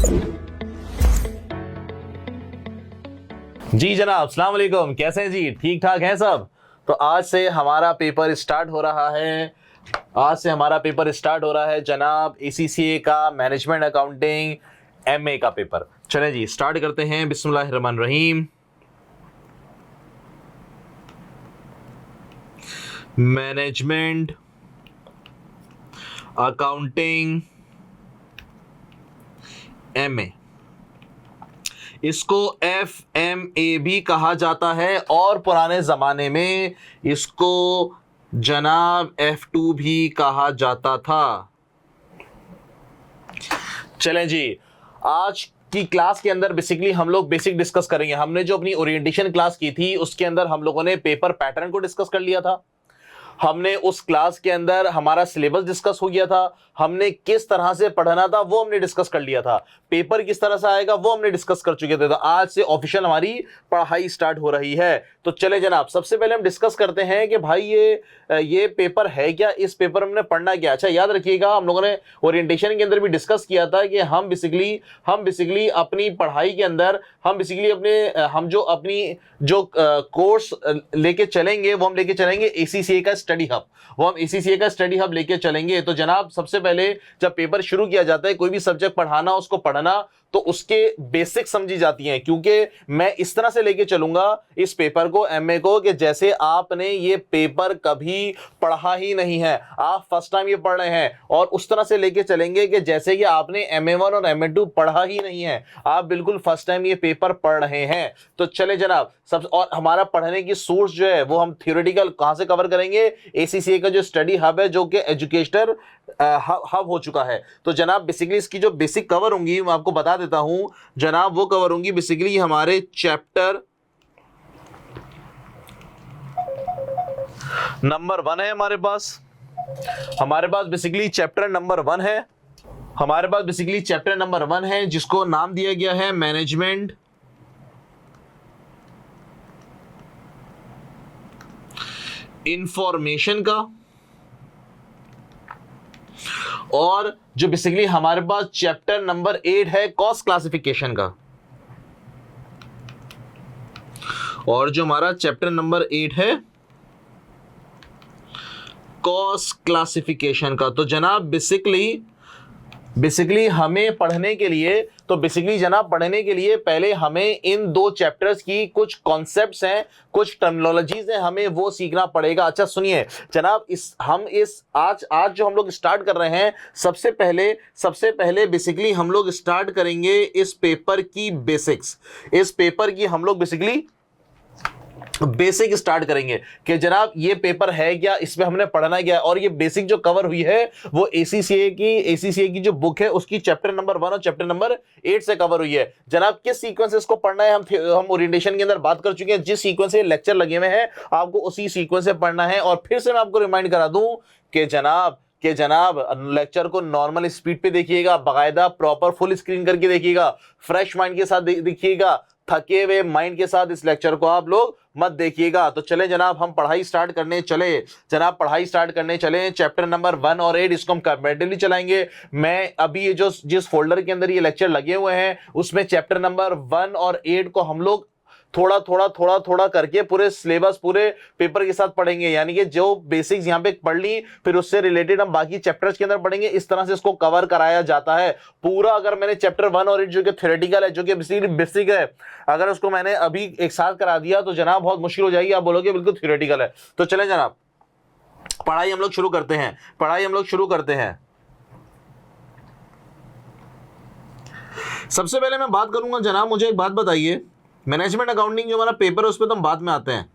जी जनाब, अस्सलाम वालेकुम। कैसे हैं जी? ठीक ठाक हैं सब? तो आज से हमारा पेपर स्टार्ट हो रहा है। जनाब ACCA का मैनेजमेंट अकाउंटिंग MA का पेपर। चलें जी, स्टार्ट करते हैं। बिस्मिल्लाहिर्रहमानिर्रहीम। मैनेजमेंट अकाउंटिंग MA, इसको FMA भी कहा जाता है और पुराने ज़माने में इसको जनाब F2 भी कहा जाता था। चलें जी, आज की क्लास के अंदर बेसिकली हम लोग बेसिक डिस्कस करेंगे। हमने जो अपनी ओरिएंटेशन क्लास की थी उसके अंदर हम लोगों ने पेपर पैटर्न को डिस्कस कर लिया था। हमने उस क्लास के अंदर हमारा सिलेबस डिस्कस हो गया था। हमने किस तरह से पढ़ना था वो हमने डिस्कस कर लिया था। पेपर किस तरह से आएगा वो हमने डिस्कस कर चुके थे। तो आज से ऑफिशियल हमारी पढ़ाई स्टार्ट हो रही है। तो चले जनाब, सबसे पहले हम डिस्कस करते हैं कि भाई ये पेपर है क्या, इस पेपर में हमने पढ़ना क्या। अच्छा, याद रखिएगा, हम लोगों ने ओरिएंटेशन के अंदर भी डिस्कस किया था कि हम बेसिकली अपनी पढ़ाई के अंदर हम जो कोर्स लेके चलेंगे वो हम लेके चलेंगे ACCA का स्टडी हब। लेके चलेंगे। तो जनाब, सबसे पहले जब पेपर शुरू किया जाता है, कोई भी सब्जेक्ट पढ़ाना, उसको पढ़ना, तो उसके बेसिक समझी जाती हैं। क्योंकि मैं इस तरह से लेके चलूंगा इस पेपर को, MA को, कि जैसे आपने ये पेपर कभी पढ़ा ही नहीं है, आप फर्स्ट टाइम ये पढ़ रहे हैं। और उस तरह से लेके चलेंगे कि जैसे कि आपने MA1 और MA2 पढ़ा ही नहीं है, आप बिल्कुल फर्स्ट टाइम ये पेपर पढ़ रहे हैं। तो चले जनाब, और हमारा पढ़ने की सोर्स जो है वो हम थियोरेटिकल कहां से कवर करेंगे? ACCA का जो स्टडी हब है, जो कि एजुकेशनल हब हो चुका है। तो जनाब, बेसिकली इसकी जो बेसिक कवर होंगी मैं आपको बता देता हूं जनाब। वो कवर होंगी बेसिकली हमारे चैप्टर नंबर 1 है हमारे पास बेसिकली चैप्टर नंबर 1 है, जिसको नाम दिया गया है मैनेजमेंट इंफॉर्मेशन का। और जो बेसिकली हमारे पास चैप्टर नंबर 8 है कॉस्ट क्लासिफिकेशन का। और जो हमारा चैप्टर नंबर 8 है कॉस्ट क्लासिफिकेशन का। तो जनाब बेसिकली हमें पढ़ने के लिए पहले हमें इन दो चैप्टर्स की कुछ कॉन्सेप्ट्स हैं, कुछ टर्मिनोलॉजीज हैं, हमें वो सीखना पड़ेगा। अच्छा सुनिए जनाब, आज जो हम लोग स्टार्ट कर रहे हैं, सबसे पहले बेसिकली हम लोग स्टार्ट करेंगे इस पेपर की बेसिक्स। इस पेपर की हम लोग बेसिकली बेसिक स्टार्ट करेंगे कि जनाब ये पेपर है क्या, इसमें हमने पढ़ना क्या है। और ये बेसिक जो कवर हुई है वो ACCA की जो बुक है उसकी चैप्टर नंबर 1 और चैप्टर नंबर 8 से कवर हुई है। जनाब, किस सीक्वेंस से इसको पढ़ना है हम ओरिएंटेशन के अंदर बात कर चुके हैं। जिस सीक्वेंस से लेक्चर लगे हुए हैं आपको उसी सीक्वेंस से पढ़ना है। और फिर से मैं आपको रिमाइंड करा दूं कि जनाब लेक्चर को नॉर्मल स्पीड पे देखिएगा, बाकायदा प्रॉपर फुल स्क्रीन करके देखिएगा, फ्रेश माइंड के साथ देखिएगा, थके हुए माइंड के साथ इस लेक्चर को आप लोग मत देखिएगा। तो चले जनाब, हम पढ़ाई स्टार्ट करने चले। चैप्टर नंबर 1 और 8 इसको हम कंपैरेटिवली चलाएंगे। मैं अभी ये जिस फोल्डर के अंदर ये लेक्चर लगे हुए हैं उसमें चैप्टर नंबर 1 और 8 को हम लोग थोड़ा करके पूरे सिलेबस पूरे पेपर के साथ पढ़ेंगे। यानी कि जो बेसिक्स यहाँ पे पढ़ ली, फिर उससे रिलेटेड हम बाकी चैप्टर्स के अंदर पढ़ेंगे। इस तरह से इसको कवर कराया जाता है पूरा। अगर मैंने चैप्टर 1 और 8 जो कि थ्योरेटिकल है, जो कि बेसिक है, अगर उसको मैंने अभी एक साथ करा दिया तो जनाब बहुत मुश्किल हो जाएगी, आप बोलोगे बिल्कुल थ्योरेटिकल है। तो चलें जनाब, पढ़ाई हम लोग शुरू करते हैं। सबसे पहले मैं बात करूंगा जनाब, मुझे एक बात बताइए, मैनेजमेंट अकाउंटिंग जो हमारा पेपर है उस पर तो हम बाद में आते हैं।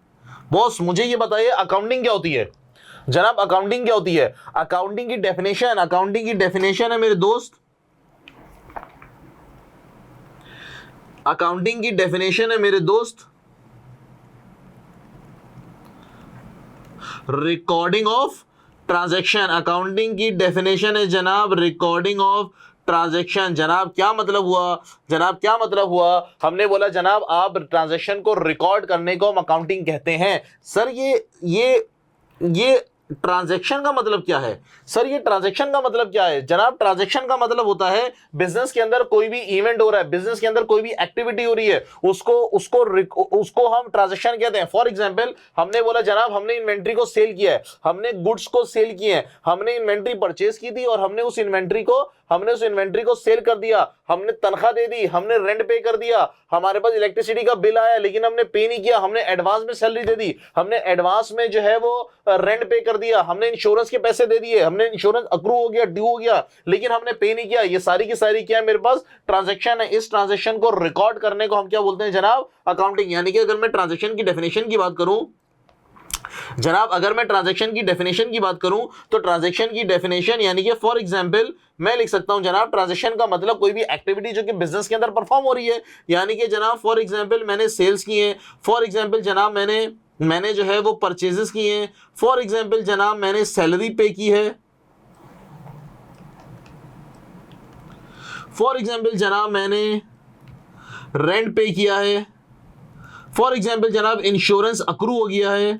बॉस मुझे ये बताइए अकाउंटिंग क्या होती है जनाब? अकाउंटिंग क्या होती है? अकाउंटिंग की डेफिनेशन है मेरे दोस्त, रिकॉर्डिंग ऑफ ट्रांजैक्शन। अकाउंटिंग की डेफिनेशन है जनाब रिकॉर्डिंग ऑफ ट्रांजैक्शन। जनाब क्या मतलब हुआ? हमने बोला जनाब आप ट्रांजैक्शन को रिकॉर्ड करने को हम अकाउंटिंग कहते हैं। सर ये ट्रांजैक्शन का मतलब क्या है? सर ये ट्रांजैक्शन का मतलब क्या है जनाब? ट्रांजैक्शन का मतलब होता है बिजनेस के अंदर कोई भी इवेंट हो रहा है, बिजनेस के अंदर कोई भी एक्टिविटी हो रही है, उसको उसको उसको हम ट्रांजैक्शन कहते हैं। फॉर एग्जांपल हमने बोला जनाब हमने इन्वेंट्री को सेल किया है, हमने गुड्स को सेल किए हैं, हमने इन्वेंट्री परचेज की थी और हमने उस इन्वेंट्री को सेल कर दिया, हमने तनख्वाह दे दी, हमने रेंट पे कर दिया, हमारे पास इलेक्ट्रिसिटी का बिल आया लेकिन हमने पे नहीं किया, हमने एडवांस में सैलरी दे दी, हमने एडवांस में जो है वो रेंट पे कर दिया, हमने इंश्योरेंस के पैसे दे दिए, हमने इंश्योरेंस अक्रू हो गया, ड्यू हो गया, लेकिन हमने पे नहीं किया। ये सारी की सारी क्या है मेरे पास? ट्रांजैक्शन है। इस ट्रांजैक्शन को रिकॉर्ड करने को हम क्या बोलते हैं जनाब? अकाउंटिंग। यानी कि अगर मैं ट्रांजैक्शन की डेफिनेशन की बात करूं जनाब, अगर मैं ट्रांजैक्शन की डेफिनेशन की बात करूं तो ट्रांजैक्शन की डेफिनेशन यानी कि फॉर एग्जांपल मैं लिख सकता हूं जनाब ट्रांजैक्शन का मतलब कोई भी एक्टिविटी जो कि बिजनेस के अंदर परफॉर्म हो रही है। यानी कि जनाब फॉर एग्जांपल मैंने सेल्स किए, फॉर एग्जांपल जनाब मैंने जो है वो परचेजेस किए हैं, फॉर एग्जांपल जनाब मैंने सैलरी पे की है, फॉर एग्जांपल जनाब मैंने रेंट पे किया है, फॉर एग्जांपल जनाब इंश्योरेंस अक्रू हो गया है।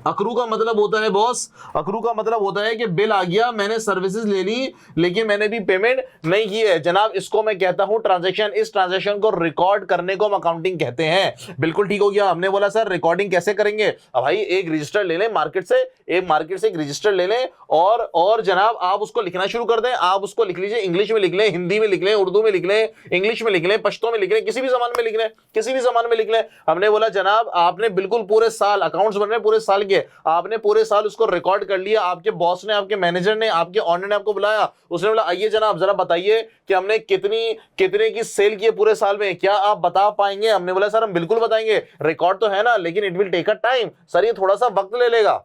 अक्रू का मतलब होता है बॉस, अक्रू का मतलब होता है कि बिल आ गया, मैंने सर्विसेज ले ली लेकिन मैंने भी पेमेंट नहीं की है। जनाब इसको मैं कहता हूं ट्रांजैक्शन। इस ट्रांजैक्शन को रिकॉर्ड करने को हम अकाउंटिंग कहते हैं। बिल्कुल ठीक हो गया। हमने बोला सर रिकॉर्डिंग कैसे करेंगे? अब भाई एक रजिस्टर ले लें मार्केट से, एक रजिस्टर ले लें और जनाब आप उसको लिखना शुरू कर दें। आप उसको लिख लीजिए, इंग्लिश में लिख लें, हिंदी में लिख लें, उर्दू में लिख लें, इंग्लिश में लिख लें, पश्तो में लिख लें, किसी भी जबान में लिख लें, किसी भी जबान में लिख लें। हमने बोला जनाब आपने बिल्कुल पूरे साल अकाउंट्स बन रहे पूरे साल के, आपने पूरे साल उसको रिकॉर्ड कर लिया। आपके बॉस ने, आपके मैनेजर ने, आपके ऑनर ने आपको बुलाया, उसने बोला आइए जनाब जरा बताइए कि हमने कितने की सेल की है पूरे साल में, क्या आप बता पाएंगे? हमने बोला सर हम बिल्कुल बताएंगे, रिकॉर्ड तो है ना लेकिन it will take a time, sir ये थोड़ा सा वक्त ले लेगा।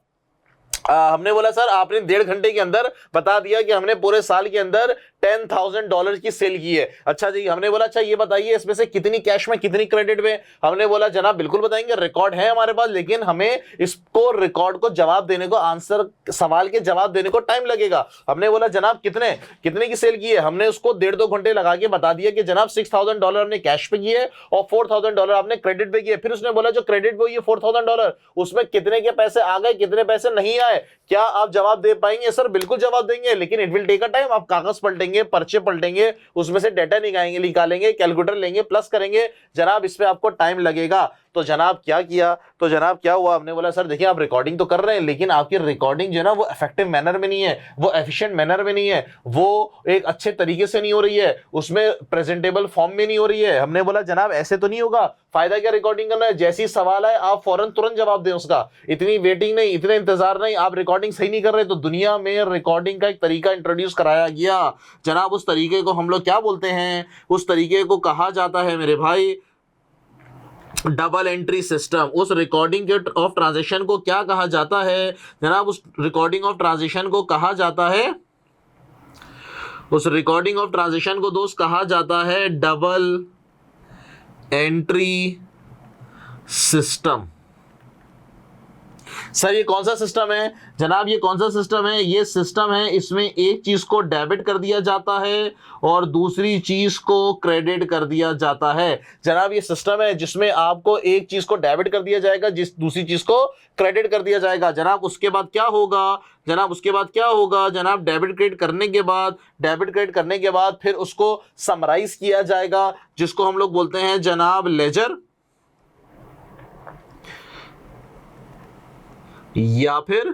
हमने बोला सर आपने 1.5 घंटे के अंदर बता दिया कि हमने पूरे साल के अंदर $10,000 की सेल की है। अच्छा जी, हमने बोला अच्छा ये बताइए इसमें से कितनी कैश में कितनी क्रेडिट में? हमने बोला जनाब बिल्कुल बताएंगे, रिकॉर्ड है हमारे पास लेकिन हमें इसको रिकॉर्ड को जवाब देने को, आंसर सवाल के जवाब देने को टाइम लगेगा। हमने बोला जनाब कितने की सेल की है? हमने उसको 1.5-2 घंटे लगा के बता दिया कि जनाब $6,000 हमने कैश पे की है और $4,000 आपने क्रेडिट पे किए। फिर उसने बोला जो क्रेडिट पे हुई है $4,000 उसमें कितने के पैसे आ गए, कितने पैसे नहीं आए, क्या आप जवाब दे पाएंगे? सर बिल्कुल जवाब देंगे लेकिन it will take a time. आप कागज पलटेंगे, पर्चे पलटेंगे, उसमें से डेटा निकालेंगे, कैलकुलेटर लेंगे, प्लस करेंगे, जनाब इस पे आपको टाइम लगेगा। तो जनाब क्या किया? तो जनाब क्या हुआ? हमने बोला सर देखिए आप रिकॉर्डिंग तो कर रहे हैं लेकिन आपकी रिकॉर्डिंग जो है ना वो इफेक्टिव मैनर में नहीं है, वो एफिशिएंट मैनर में नहीं है, वो एक अच्छे तरीके से नहीं हो रही है, उसमें प्रेजेंटेबल फॉर्म में नहीं हो रही है। हमने बोला जनाब ऐसे तो नहीं होगा, फायदा क्या रिकॉर्डिंग करना है? जैसी सवाल है आप फौरन तुरंत जवाब दें उसका, इतनी वेटिंग नहीं, इतना इंतजार नहीं। आप रिकॉर्डिंग सही नहीं कर रहे तो दुनिया में रिकॉर्डिंग का एक तरीका इंट्रोड्यूस कराया गया जनाब, उस तरीके को हम लोग क्या बोलते हैं? उस तरीके को कहा जाता है मेरे भाई डबल एंट्री सिस्टम। उस रिकॉर्डिंग के ऑफ ट्रांजैक्शन को क्या कहा जाता है जनाब? उस रिकॉर्डिंग ऑफ ट्रांजैक्शन को कहा जाता है, उस रिकॉर्डिंग ऑफ ट्रांजैक्शन को दोस्त कहा जाता है डबल एंट्री सिस्टम। सर ये कौन सा सिस्टम है जनाब? ये कौन सा सिस्टम है? ये सिस्टम है, इसमें एक चीज को डेबिट कर दिया जाता है और दूसरी चीज को क्रेडिट कर दिया जाता है। जनाब ये सिस्टम है जिसमें आपको एक चीज को डेबिट कर दिया जाएगा, जिस दूसरी चीज को क्रेडिट कर दिया जाएगा। जनाब उसके बाद क्या होगा? जनाब उसके बाद क्या होगा? जनाब डेबिट क्रेडिट करने के बाद फिर उसको समराइज किया जाएगा जिसको हम लोग बोलते हैं जनाब लेजर या फिर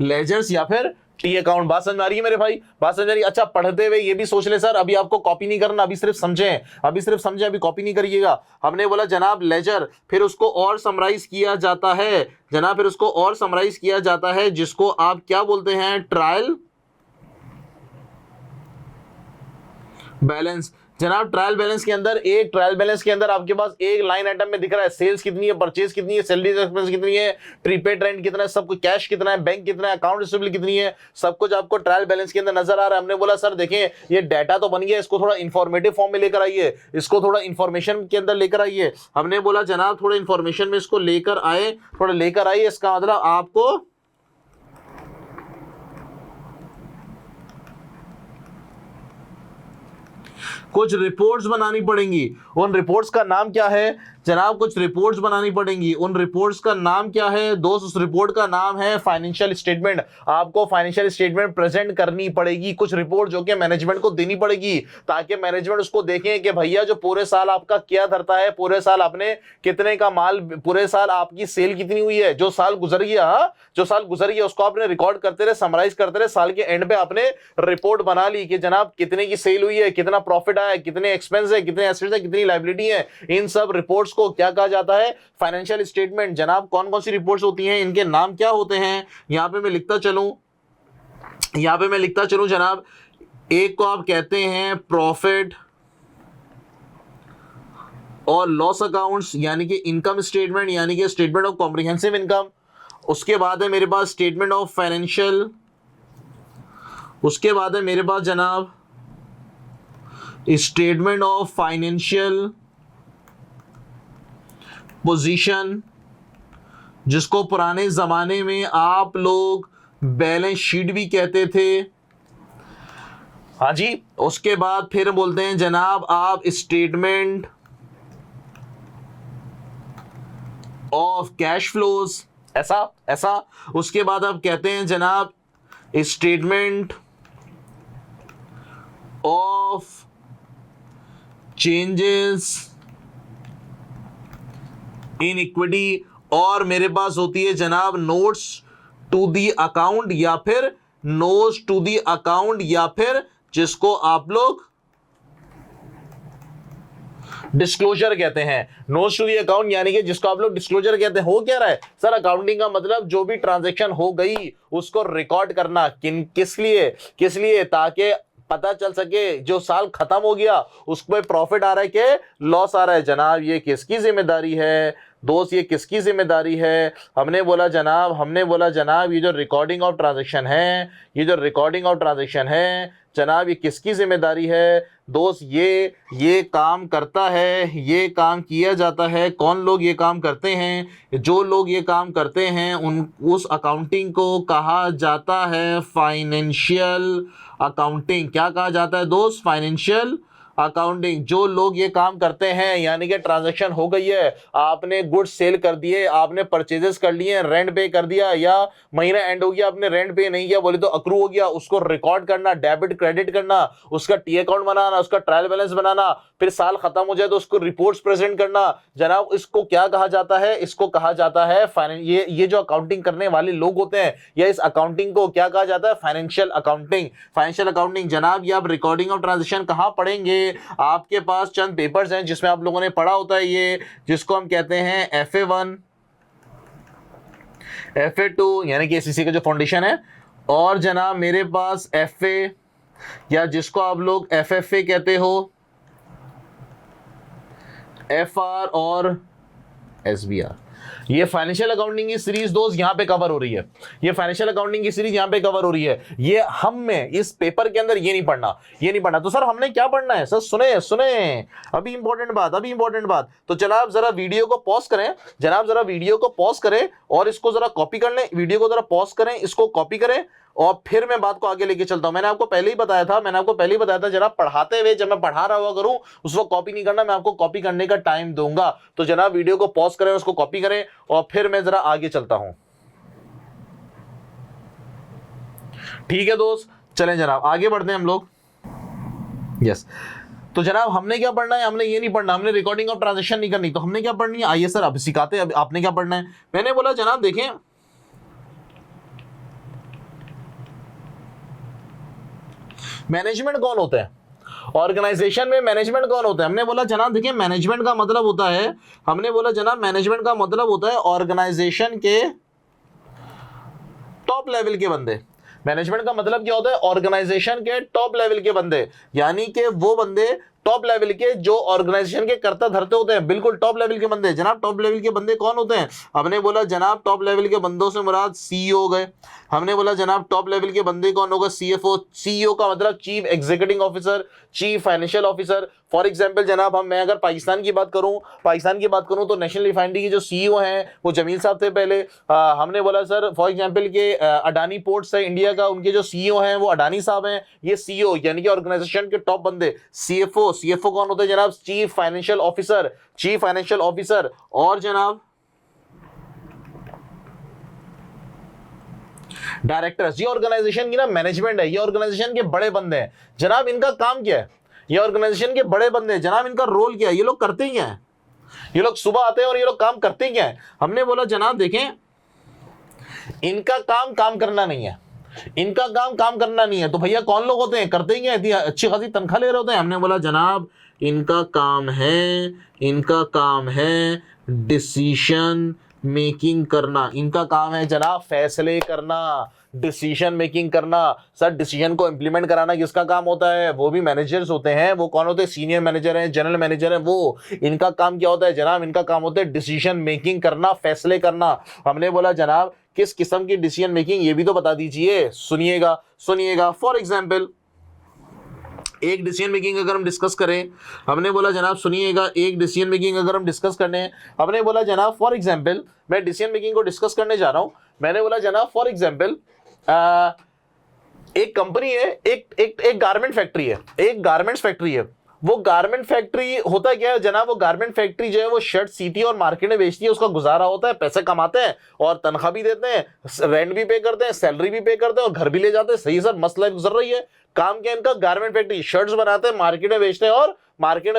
लेजर्स या फिर टी अकाउंट। बात समझ में आ रही है मेरे भाई? बात समझ आ रही है? अच्छा पढ़ते हुए ये भी सोच ले सर, अभी आपको कॉपी नहीं करना, अभी सिर्फ समझें, अभी कॉपी नहीं करिएगा। हमने बोला जनाब लेजर, फिर उसको और समराइज किया जाता है जनाब, फिर उसको और समराइज किया जाता है जिसको आप क्या बोलते हैं? Trial balance. जनाब ट्रायल बैलेंस के अंदर आपके पास एक लाइन आइटम में दिख रहा है सेल्स कितनी है, परचेज कितनी है, सैलरी एक्सपेंस कितनी है, प्रीपेड रेंट कितना है, सब कुछ, कैश कितना है, बैंक कितना है, अकाउंट रिसीवेबल कितनी है, सब कुछ आपको ट्रायल बैलेंस के अंदर नजर आ रहा है। हमने बोला सर देखें ये डाटा तो बन गया, इसको थोड़ा इंफॉर्मेटिव फॉर्म में लेकर आइए, इसको थोड़ा इंफॉर्मेशन के अंदर लेकर आइए। हमने बोला जनाब थोड़ा इंफॉर्मेशन में इसको लेकर आइए, इसका मतलब आपको कुछ रिपोर्ट्स बनानी पड़ेंगी। उन रिपोर्ट्स का नाम क्या है जनाब? कुछ रिपोर्ट्स बनानी पड़ेंगी। उन रिपोर्ट्स का नाम क्या है दोस्त? उस रिपोर्ट का नाम है फाइनेंशियल स्टेटमेंट। आपको फाइनेंशियल स्टेटमेंट प्रेजेंट करनी पड़ेगी, कुछ रिपोर्ट जो कि मैनेजमेंट को देनी पड़ेगी, ताकि मैनेजमेंट उसको देखें कि भैया जो पूरे साल आपका क्या धरता है, पूरे साल आपने कितने का माल, पूरे साल आपकी सेल कितनी हुई है, जो साल गुजर गया, जो साल गुजर गया उसको आपने रिकॉर्ड करते रहे, समराइज करते रहे, साल के एंड पे आपने रिपोर्ट बना ली कि जनाब कितने की सेल हुई है, कितना प्रॉफिट आया, कितने एक्सपेंस है, कितने एसेट्स है, कितनी लायबिलिटी है। इन सब रिपोर्ट्स को क्या कहा जाता है? Financial statement. जनाब कौन कौन सी रिपोर्ट्स होती हैं, इनके नाम क्या होते हैं? यहां पे मैं लिखता चलूं जनाब। एक को आप कहते हैं प्रॉफिट और लॉस अकाउंट्स, यानी कि इनकम स्टेटमेंट, यानी कि स्टेटमेंट ऑफ कॉम्प्रिहेंसिव इनकम। उसके बाद है मेरे पास स्टेटमेंट ऑफ फाइनेंशियल। उसके बाद है मेरे पास जनाब स्टेटमेंट ऑफ फाइनेंशियल पोजीशन, जिसको पुराने जमाने में आप लोग बैलेंस शीट भी कहते थे। हाँ जी। उसके बाद फिर बोलते हैं जनाब आप स्टेटमेंट ऑफ कैश फ्लोज, ऐसा। उसके बाद आप कहते हैं जनाब statement of changes in equity, और मेरे पास होती है जनाब नोट्स टू दी अकाउंट, या फिर नोट्स टू दी अकाउंट, या फिर जिसको आप लोग डिस्क्लोजर कहते हैं। नोट्स टू दी अकाउंट यानी कि जिसको आप लोग डिस्क्लोजर कहते हैं। हो क्या रहा है सर? अकाउंटिंग का मतलब जो भी ट्रांजैक्शन हो गई उसको रिकॉर्ड करना। किस लिए? ताकि पता चल सके जो साल खत्म हो गया उसमें प्रॉफिट आ रहा है कि लॉस आ रहा है। जनाब ये किसकी जिम्मेदारी है दोस्त? ये किसकी जिम्मेदारी है? हमने बोला जनाब ये जो रिकॉर्डिंग ऑफ ट्रांजैक्शन है, जनाब ये किसकी जिम्मेदारी है दोस्त? ये काम करता है, ये काम किया जाता है। कौन लोग ये काम करते हैं? जो लोग ये काम करते हैं उस अकाउंटिंग को कहा जाता है फाइनेंशियल अकाउंटिंग। क्या कहा जाता है दोस्त? Financial accounting. जो लोग ये काम करते हैं, यानी कि ट्रांजैक्शन हो गई है, आपने गुड्स सेल कर दिए, आपने परचेजेस कर लिए, रेंट पे कर दिया, या महीना एंड हो गया आपने रेंट पे नहीं किया, बोले तो अक्रू हो गया, उसको रिकॉर्ड करना, डेबिट क्रेडिट करना, उसका टी अकाउंट बनाना, उसका ट्रायल बैलेंस बनाना, फिर साल खत्म हो जाए तो उसको रिपोर्ट्स प्रेजेंट करना। जनाब इसको क्या कहा जाता है? इसको कहा जाता है ये जो अकाउंटिंग करने वाले लोग होते हैं, या इस अकाउंटिंग को क्या कहा जाता है? Financial accounting. जनाब ये आप रिकॉर्डिंग ऑफ ट्रांजैक्शन कहां पढ़ेंगे? आपके पास चंद पेपर्स हैं जिसमें आप लोगों ने पढ़ा होता है, ये जिसको हम कहते हैं FA1, FA2 यानी कि SEC का जो फाउंडेशन है, और जनाब मेरे पास FA, या जिसको आप लोग FFA कहते हो, FR और SBR। ये फाइनेंशियल अकाउंटिंग की सीरीज दोस्त यहां पे कवर हो रही है। ये फाइनेंशियल अकाउंटिंग की सीरीज यहां पे कवर हो रही है। ये हम में इस पेपर के अंदर ये नहीं पढ़ना। तो सर हमने क्या पढ़ना है? सर सुने अभी इंपॉर्टेंट बात। तो जनाब जरा वीडियो को पॉज करें और इसको जरा कॉपी कर लें। वीडियो को जरा पॉज करें, इसको कॉपी करें, और फिर मैं बात को आगे लेके चलता हूं। मैंने आपको पहले ही बताया था जनाब पढ़ाते हुए जब मैं पढ़ा रहा हुआ करूं उसको कॉपी नहीं करना, मैं आपको कॉपी करने का टाइम दूंगा। तो जनाब वीडियो को पॉज करें, उसको कॉपी करें, और फिर मैं जरा आगे चलता हूं। ठीक है दोस्त, चलें जनाब आगे बढ़ते हैं हम लोग। यस, तो जनाब हमने क्या पढ़ना है? हमने ये नहीं पढ़ना, हमने रिकॉर्डिंग ऑफ ट्रांजैक्शन नहीं करनी। तो हमने क्या पढ़नी है? आइए सर अब सिखाते हैं। आपने क्या पढ़ना है? मैंने बोला जनाब देखें, मैनेजमेंट कौन होता है ऑर्गेनाइजेशन में? मैनेजमेंट कौन होता है? हमने बोला जनाब देखिए मैनेजमेंट का मतलब होता है ऑर्गेनाइजेशन के टॉप लेवल के बंदे। मैनेजमेंट का मतलब क्या होता है? ऑर्गेनाइजेशन के टॉप लेवल के बंदे, यानी कि वो बंदे टॉप लेवल के जो ऑर्गेनाइजेशन के कर्ता धरते होते हैं, बिल्कुल टॉप लेवल के बंदे। जनाब टॉप लेवल के बंदे कौन होते हैं? हमने बोला जनाब टॉप लेवल के बंदों से मुराद CEO हो गए। हमने बोला जनाब टॉप लेवल के बंदे कौन होगा? CFO। CEO का मतलब chief executive officer, chief financial officer. For example जनाब मैं अगर पाकिस्तान की बात करूं तो नेशनल रिफाइनरी के जो CEO हैं वो जमील साहब थे पहले। हमने बोला सर फॉर एग्जांपल के अडानी पोर्ट्स है इंडिया का, उनके जो CEO हैं वो अडानी साहब हैं। ये CEO यानी कि ऑर्गेनाइजेशन के टॉप बंदे। CFO सीएफओ कौन होते हैं जनाब? Chief financial officer, chief financial officer. और जनाब डायरेक्टर्स, ये ऑर्गेनाइजेशन की ना मैनेजमेंट है, ये ऑर्गेनाइजेशन के बड़े बंदे हैं जनाब। इनका काम क्या है? ये ऑर्गेनाइजेशन के बड़े बंदे हैं जनाब, इनका रोल क्या है? ये लोग करते ही क्या है? ये लोग सुबह आते हैं और ये लोग काम करते ही क्या है? हमने बोला जनाब देखें, इनका काम काम करना नहीं है, इनका काम काम करना नहीं है, तो भैया कौन लोग होते हैं? करते ही क्या है? अच्छी खासी तनख्वाह ले रहे होते हैं। हमने बोला जनाब इनका काम है डिसीजन मेकिंग करना, इनका काम है जनाब फैसले करना, डिसीजन मेकिंग करना। सर डिसीजन को इंप्लीमेंट कराना किसका काम होता है? वो भी मैनेजर्स होते हैं। वो कौन होते हैं? सीनियर मैनेजर हैं, जनरल मैनेजर हैं। वो इनका काम क्या होता है जनाब? इनका काम होता है डिसीजन मेकिंग करना, फैसले करना। हमने बोला जनाब किस किस्म की डिसीजन मेकिंग, ये भी तो बता दीजिए। सुनिएगा फॉर एग्जाम्पल एक डिसीजन मेकिंग अगर हम डिस्कस करें, हमने बोला जनाब सुनिएगा, एक डिसीजन मेकिंग अगर हम डिस्कस करने हैं, हमने बोला जनाब फॉर एग्जांपल मैं डिसीजन मेकिंग को डिस्कस करने जा रहा हूं। मैंने बोला जनाब फॉर एग्जांपल एक कंपनी है, एक गारमेंट फैक्ट्री है, एक गारमेंट्स फैक्ट्री है। वो गारमेंट फैक्ट्री होता है क्या है जनाब? वो गारमेंट फैक्ट्री जो है वो शर्ट सीती है और मार्केट में बेचती है, उसका गुजारा होता है, पैसे कमाते हैं और तनख्वाह भी देते हैं, रेंट भी पे करते हैं, सैलरी भी पे करते हैं और घर भी ले जाते हैं। सही सर, मस्त लाइफ गुजर रही है। काम क्या इनका? गारमेंट फैक्ट्री, शर्ट्स बनाते हैं, मार्केट में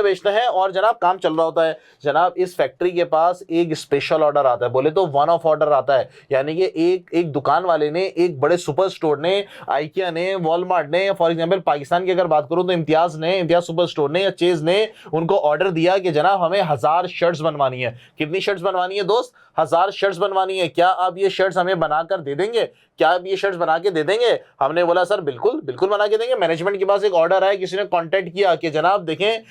बेचते हैं और जनाब काम चल रहा होता है। जनाब इस फैक्ट्री के पास एक स्पेशल ऑर्डर आता है, बोले तो वन ऑफ ऑर्डर आता है, यानी कि एक दुकान वाले ने, एक बड़े सुपर स्टोर ने, आइकिया ने, वॉलमार्ट ने, फॉर एग्जांपल पाकिस्तान की अगर बात करूं तो इम्तियाज सुपर स्टोर ने या चेज ने उनको ऑर्डर दिया कि जनाब हमें 1000 शर्ट्स बनवानी है। कितनी शर्ट्स बनवानी है दोस्त? 1000 शर्ट्स बनवानी है। क्या आप ये शर्ट्स हमें बनाकर दे देंगे? क्या आप ये शर्ट्स बना के दे देंगे? हमने बोला सर बिल्कुल बना के देंगे। मैनेजमेंट के पास एक ऑर्डर आया, किसी ने कांटेक्ट किया कि जनाब देखें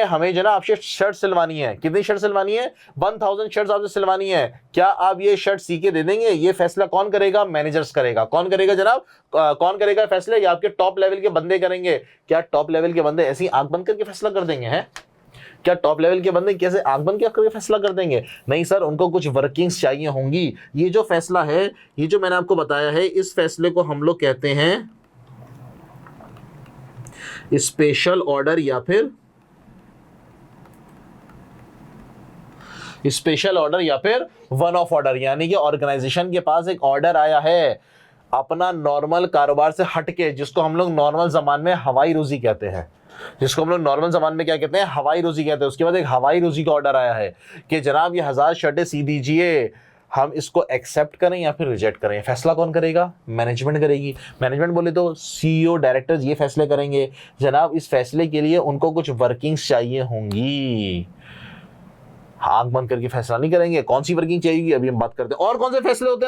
हमें जनाब आपसे शर्ट सिलवानी है। कितनी शर्ट सिलवानी है? 1000 शर्ट्स आपसे सिलवानी है। क्या आप ये शर्ट सी के दे देंगे? ये फैसला कौन करेगा? मैनेजर्स करेगा। कौन करेगा जनाब? कौन करेगा फैसला? ये आपके टॉप लेवल के बंदे करेंगे। क्या टॉप लेवल के बंदे ऐसी आंख बंद करके फैसला कर देंगे? हैं क्या टॉप लेवल के बंदे कैसे आंख बंद करके फैसला कर देंगे? नहीं सर, उनको कुछ वर्किंग्स चाहिए होंगी। ये जो फैसला है, ये जो मैंने आपको बताया है, इस फैसले को हम लोग कहते हैं स्पेशल ऑर्डर या फिर वन ऑफ ऑर्डर। यानी कि ऑर्गेनाइजेशन के पास एक ऑर्डर आया है अपना नॉर्मल कारोबार से हटके, जिसको हम लोग नॉर्मल जबान में हवाई रोजी कहते हैं, क्या कहते हैं? हवाई रोजी कहते हैं। उसके बाद एक हवाई रोजी का ऑर्डर आया है कि जनाब ये 1000 शर्टें सी दीजिए, हम इसको एक्सेप्ट करें या फिर रिजेक्ट करें। फैसला कौन करेगा? मैनेजमेंट करेगी। मैनेजमेंट बोले तो सीईओ, डायरेक्टर्स ये फैसले करेंगे। जनाब इस फैसले के लिए उनको कुछ वर्किंग्स चाहिए होंगी, आंख बंद करके फैसला नहीं करेंगे। कौन सी वर्किंग चाहिए अभी हम बात करते हैं। और कौन से फैसले होते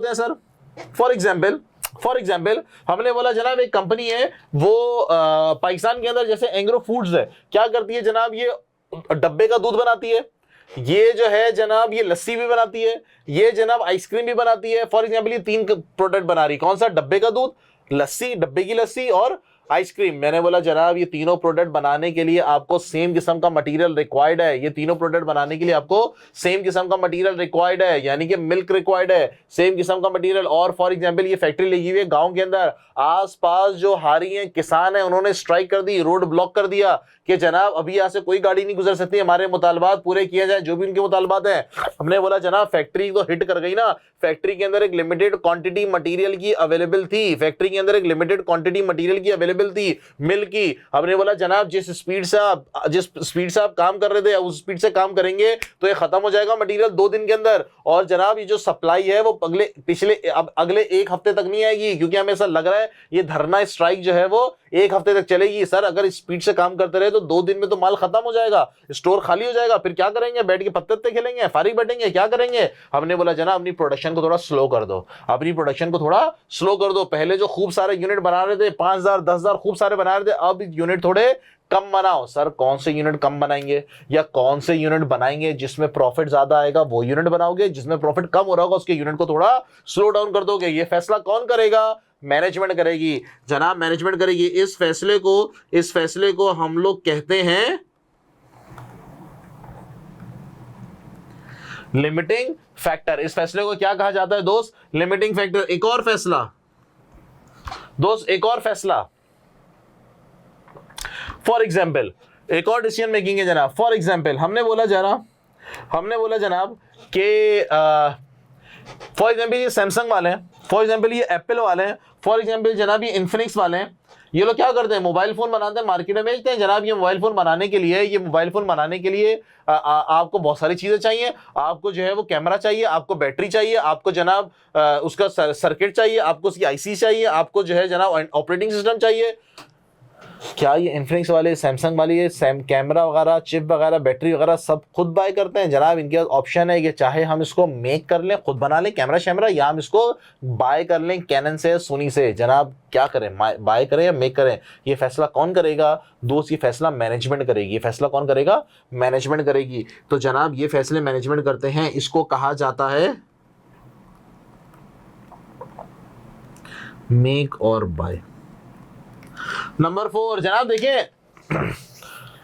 हैं सर? फॉर एग्जाम्पल हमने बोला जनाब एक कंपनी है, वो पाकिस्तान के अंदर जैसे एंग्रो फूड्स है, क्या करती है जनाब? ये डब्बे का दूध बनाती है, ये जो है जनाब ये लस्सी भी बनाती है, ये जनाब आइसक्रीम भी बनाती है। फॉर एग्जाम्पल ये 3 प्रोडक्ट बना रही। कौन सा? डब्बे का दूध, लस्सी, डब्बे की लस्सी और आइसक्रीम। मैंने बोला जनाब ये तीनों प्रोडक्ट बनाने के लिए आपको सेम किस्म का मटेरियल रिक्वायर्ड है। ये तीनों प्रोडक्ट बनाने के लिए आपको सेम किस्म का मटेरियल रिक्वायर्ड है, यानी कि मिल्क रिक्वायर्ड है, सेम किस्म का मटेरियल। और फॉर एग्जांपल ये फैक्ट्री लगी हुई है गांव के अंदर, आसपास जो हारी हैं किसान हैं उन्होंने स्ट्राइक कर दी, रोड ब्लॉक कर दिया कि जनाब अभी यहां से कोई गाड़ी नहीं गुजर सकती, हमारे मुतालबात पूरे किए जाए, जो भी उनके मुतालबात हैं। हमने बोला जनाब फैक्ट्री तो हिट कर गई ना, फैक्ट्री के अंदर एक लिमिटेड क्वांटिटी मटेरियल की अवेलेबल थी, मिल की। हमने बोला जनाब जिस स्पीड से आप काम कर रहे थे उस स्पीड से काम करेंगे तो ये खत्म हो जाएगा मटेरियल 2 दिन के अंदर। और जनाब ये जो सप्लाई है वो अगले 1 हफ्ते तक नहीं आएगी, क्योंकि हमें ऐसा लग रहा है ये धरना स्ट्राइक जो है वो 1 हफ्ते तक चलेगी। सर अगर स्पीड से काम करते रहे तो 2 दिन में तो माल खत्म हो जाएगा, स्टोर खाली हो जाएगा, फिर क्या करेंगे? बैठ के पत्ते खेलेंगे, फारिग बैठेंगे, क्या करेंगे? हमने बोला जनाब अपनी प्रोडक्शन को थोड़ा स्लो कर दो, पहले जो खूब सारे यूनिट बना रहे थे 5000 10,000 खूब सारे बना रहे थे, अब यूनिट थोड़े कम बनाओ। सर कौन से यूनिट कम बनाएंगे या कौन से यूनिट बनाएंगे जिसमें प्रॉफिट ज्यादा आएगा वो यूनिट बनाओगे, जिसमें प्रॉफिट कम हो रहा होगा उसके यूनिट को थोड़ा स्लो डाउन कर दोगे। ये फैसला कौन करेगा? मैनेजमेंट करेगी जनाब, मैनेजमेंट करेगी। इस फैसले को हम लोग कहते हैं लिमिटिंग फैक्टर। इस फैसले को क्या कहा जाता है दोस्त? Limiting factor. एक और फैसला फॉर एग्जाम्पल एक और डिसीजन मेकिंग है जनाब। फॉर एग्जाम्पल हमने बोला जनाब कि फॉर एग्जाम्पल ये सैमसंग वाले हैं, फॉर एग्जाम्पल ये एप्पल वाले हैं, फॉर एग्जाम्पल जनाब ये इन्फिनिक्स वाले हैं। ये लोग क्या करते हैं, मोबाइल फोन बनाते हैं, मार्केट में बेचते हैं जनाब। ये मोबाइल फोन बनाने के लिए आपको बहुत सारी चीजें चाहिए। आपको जो है वो कैमरा चाहिए, आपको बैटरी चाहिए, आपको जनाब उसका सर्किट चाहिए, आपको उसकी आईसी चाहिए, आपको जो है जनाब ऑपरेटिंग सिस्टम चाहिए। क्या ये इन्फिनिक्स वाले, सैमसंग वाले ये कैमरा वगैरह, चिप वगैरह, बैटरी वगैरह सब खुद बाय करते हैं जनाब? इनके पास ऑप्शन है कि चाहे हम इसको मेक कर लें, खुद बना लें कैमरा शैमरा, या हम इसको बाय कर लें कैनन से, सोनी से। जनाब क्या करें, बाय करें या मेक करें? ये फैसला कौन करेगा दोस्त? ये फैसला मैनेजमेंट करेगी। ये फैसला कौन करेगा? मैनेजमेंट करेगी। तो जनाब ये फैसले मैनेजमेंट करते हैं, इसको कहा जाता है मेक और बाय। नंबर 4 जनाब देखिए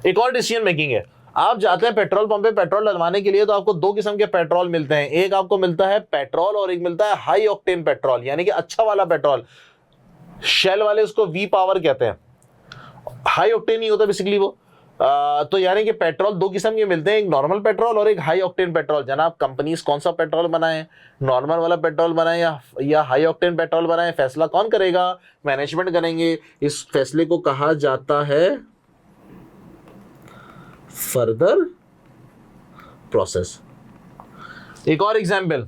एक और डिसीजन मेकिंग है। आप जाते हैं पेट्रोल पंप पे पेट्रोल डलवाने के लिए, तो आपको 2 किस्म के पेट्रोल मिलते हैं। एक आपको मिलता है पेट्रोल और एक मिलता है हाई ऑक्टेन पेट्रोल, यानी कि अच्छा वाला पेट्रोल। शेल वाले उसको वी पावर कहते हैं, हाई ऑक्टेन नहीं होता बेसिकली वो। तो यानी कि पेट्रोल 2 किस्म के मिलते हैं, एक नॉर्मल पेट्रोल और एक हाई ऑक्टेन पेट्रोल। जनाब कंपनीज कौन सा पेट्रोल बनाए, नॉर्मल वाला पेट्रोल बनाए या हाई ऑक्टेन पेट्रोल बनाए, फैसला कौन करेगा? मैनेजमेंट करेंगे। इस फैसले को कहा जाता है फर्दर प्रोसेस। एक और एग्जाम्पल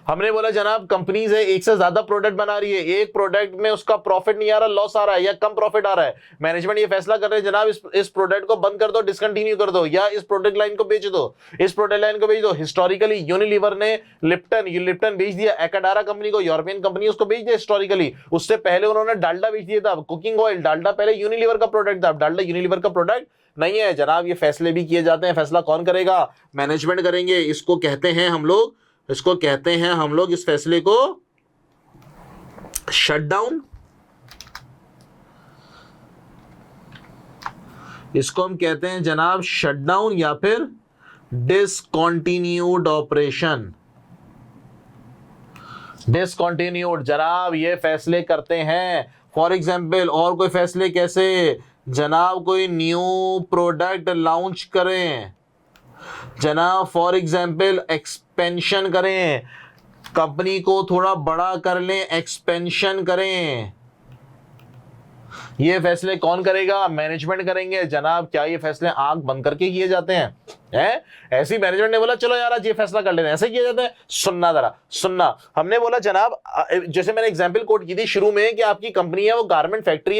हमने बोला जनाब कंपनीज है, एक से ज्यादा प्रोडक्ट बना रही है, एक प्रोडक्ट में उसका प्रॉफिट नहीं आ रहा, लॉस आ रहा है या कम प्रॉफिट आ रहा है। मैनेजमेंट ये फैसला कर रहे हैं जनाब इस प्रोडक्ट को बंद कर दो, डिसकंटिन्यू कर दो, या इस प्रोडक्ट लाइन को बेच दो। हिस्टोरिकली यूनिलीवर ने लिप्टन बेच दिया एकाडारा कंपनी को, यूरोपियन कंपनी उसको बेच दिया हिस्टोरिकली। उससे पहले उन्होंने डालडा बेच दिया था, कुकिंग ऑयल। डालडा पहले यूनिलीवर का प्रोडक्ट था, डालडा यूनिलीवर का प्रोडक्ट नहीं है जनाब। ये फैसले भी किए जाते हैं, फैसला कौन करेगा? मैनेजमेंट करेंगे। इसको कहते हैं हम लोग इस फैसले को शटडाउन, इसको हम कहते हैं जनाब शटडाउन या फिर डिसकंटिन्यूड ऑपरेशन। डिसकंटिन्यूड जनाब ये फैसले करते हैं। फॉर एग्जाम्पल और कोई फैसले कैसे जनाब, कोई न्यू प्रोडक्ट लॉन्च करें जनाब, फॉर एग्जाम्पल एक्सपेंशन करें, कंपनी को थोड़ा बड़ा कर लें, एक्सपेंशन करें। ये फैसले कौन करेगा? मैनेजमेंट करेंगे जनाब। क्या ये फैसले आंख बंद करके किए जाते हैं? ऐसी मैनेजमेंट ने बोला चलो यार आज ये फैसला कर लेते हैं, ऐसे किया जाता है? सुनना हमने बोला जनाब, जैसे मैंने एग्जांपल कोट की थी शुरू में कि आपकी कंपनी है वो गारमेंट फैक्ट्री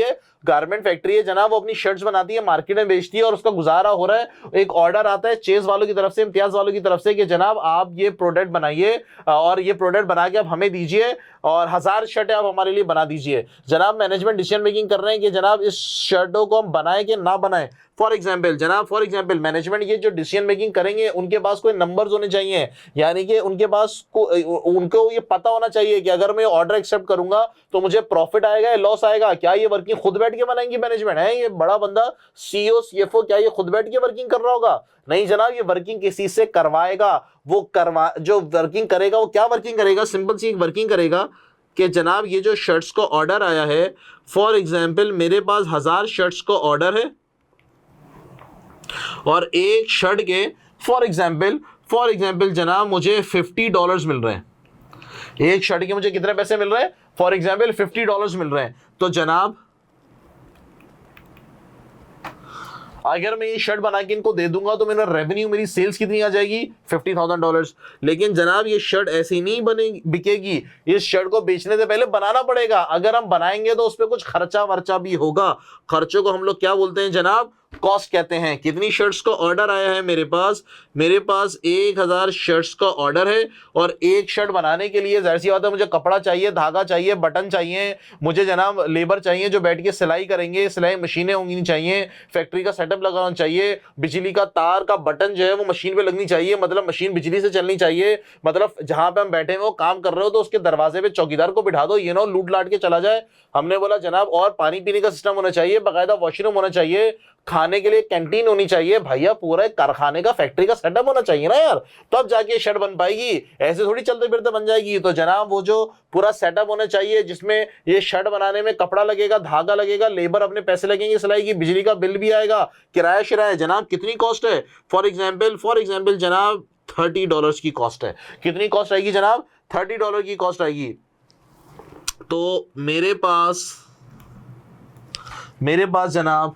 है जनाब, वो अपनी शर्ट्स बनाती है, मार्केट में बेचती है और उसका गुजारा हो रहा है। एक ऑर्डर आता है चेज वालों की तरफ से, इम्तियाज वालों की तरफ से कि जनाब आप ये प्रोडक्ट बनाइए और ये प्रोडक्ट बना के आप हमें दीजिए और 1000 शर्टें आप हमारे लिए बना दीजिए। जनाब मैनेजमेंट डिसीजन मेकिंग कर रहे हैं कि जनाब इस शर्टों को हम बनाए कि ना बनाए। फॉर एग्जाम्पल मैनेजमेंट ये जो डिसीजन मेकिंग करेंगे उनके पास कोई नंबर्स होने चाहिए, यानी कि उनके पास उनको ये पता होना चाहिए कि अगर मैं ऑर्डर एक्सेप्ट करूंगा तो मुझे प्रॉफिट आएगा या लॉस आएगा। क्या ये वर्किंग खुद बैठ के बनाएंगी मैनेजमेंट? है ये बड़ा बंदा सीईओ सीएफओ, क्या ये खुद बैठ के वर्किंग कर रहा होगा? नहीं जनाब, ये वर्किंग किसी से करवाएगा। जो वर्किंग करेगा वो क्या वर्किंग करेगा? सिंपल सी वर्किंग करेगा कि जनाब ये जो शर्ट्स को ऑर्डर आया है, फॉर एग्जाम्पल मेरे पास 1000 शर्ट्स को ऑर्डर है और एक शर्ट के फॉर एग्जाम्पल जनाब मुझे $50 मिल रहे हैं। एक शर्ट के मुझे कितने पैसे मिल रहे हैं? फॉर एग्जाम्पल $50 मिल रहे हैं। तो जनाब अगर मैं ये शर्ट बना के इनको दे दूंगा तो मेरा रेवेन्यू, मेरी सेल्स कितनी आ जाएगी? $50,000। लेकिन जनाब ये शर्ट ऐसी नहीं बिकेगी, इस शर्ट को बेचने से पहले बनाना पड़ेगा। अगर हम बनाएंगे तो उस पर कुछ खर्चा वर्चा भी होगा। खर्चों को हम लोग क्या बोलते हैं जनाब? कॉस्ट कहते हैं। कितनी शर्ट्स का ऑर्डर आया है मेरे पास 1000 शर्ट्स का ऑर्डर है और एक शर्ट बनाने के लिए जाहिर सी बात है मुझे कपड़ा चाहिए, धागा चाहिए, बटन चाहिए, मुझे जनाब लेबर चाहिए जो बैठ के सिलाई करेंगे, सिलाई मशीनें होंगी चाहिए, फैक्ट्री का सेटअप लगाना चाहिए, बिजली का तार का बटन जो है वो मशीन पे लगनी चाहिए, मतलब मशीन बिजली से चलनी चाहिए, मतलब जहां पे हम बैठे हैं वो काम कर रहे हो तो उसके दरवाजे पे चौकीदार को बिठा दो, ये ना लूट लाट के चला जाए। हमने बोला जनाब और पानी पीने का सिस्टम होना चाहिए, बाकायदा वॉशरूम होना चाहिए, खाने के लिए कैंटीन होनी चाहिए भैया, पूरा एक कारखाने का फैक्ट्री का सेटअप होना चाहिए ना यार, तब जाके शर्ट बन पाएगी, ऐसे थोड़ी चलते फिरते बन जाएगी। तो जनाब वो जो पूरा सेटअप होना चाहिए जिसमें ये शर्ट बनाने में कपड़ा लगेगा, धागा लगेगा, लेबर अपने पैसे लगेंगे सिलाई की, बिजली का बिल भी आएगा, किराया शिराया, जनाब कितनी कॉस्ट है। फॉर एग्जाम्पल जनाब $30 की कॉस्ट है। कितनी कॉस्ट आएगी जनाब? $30 की कॉस्ट आएगी। तो मेरे पास जनाब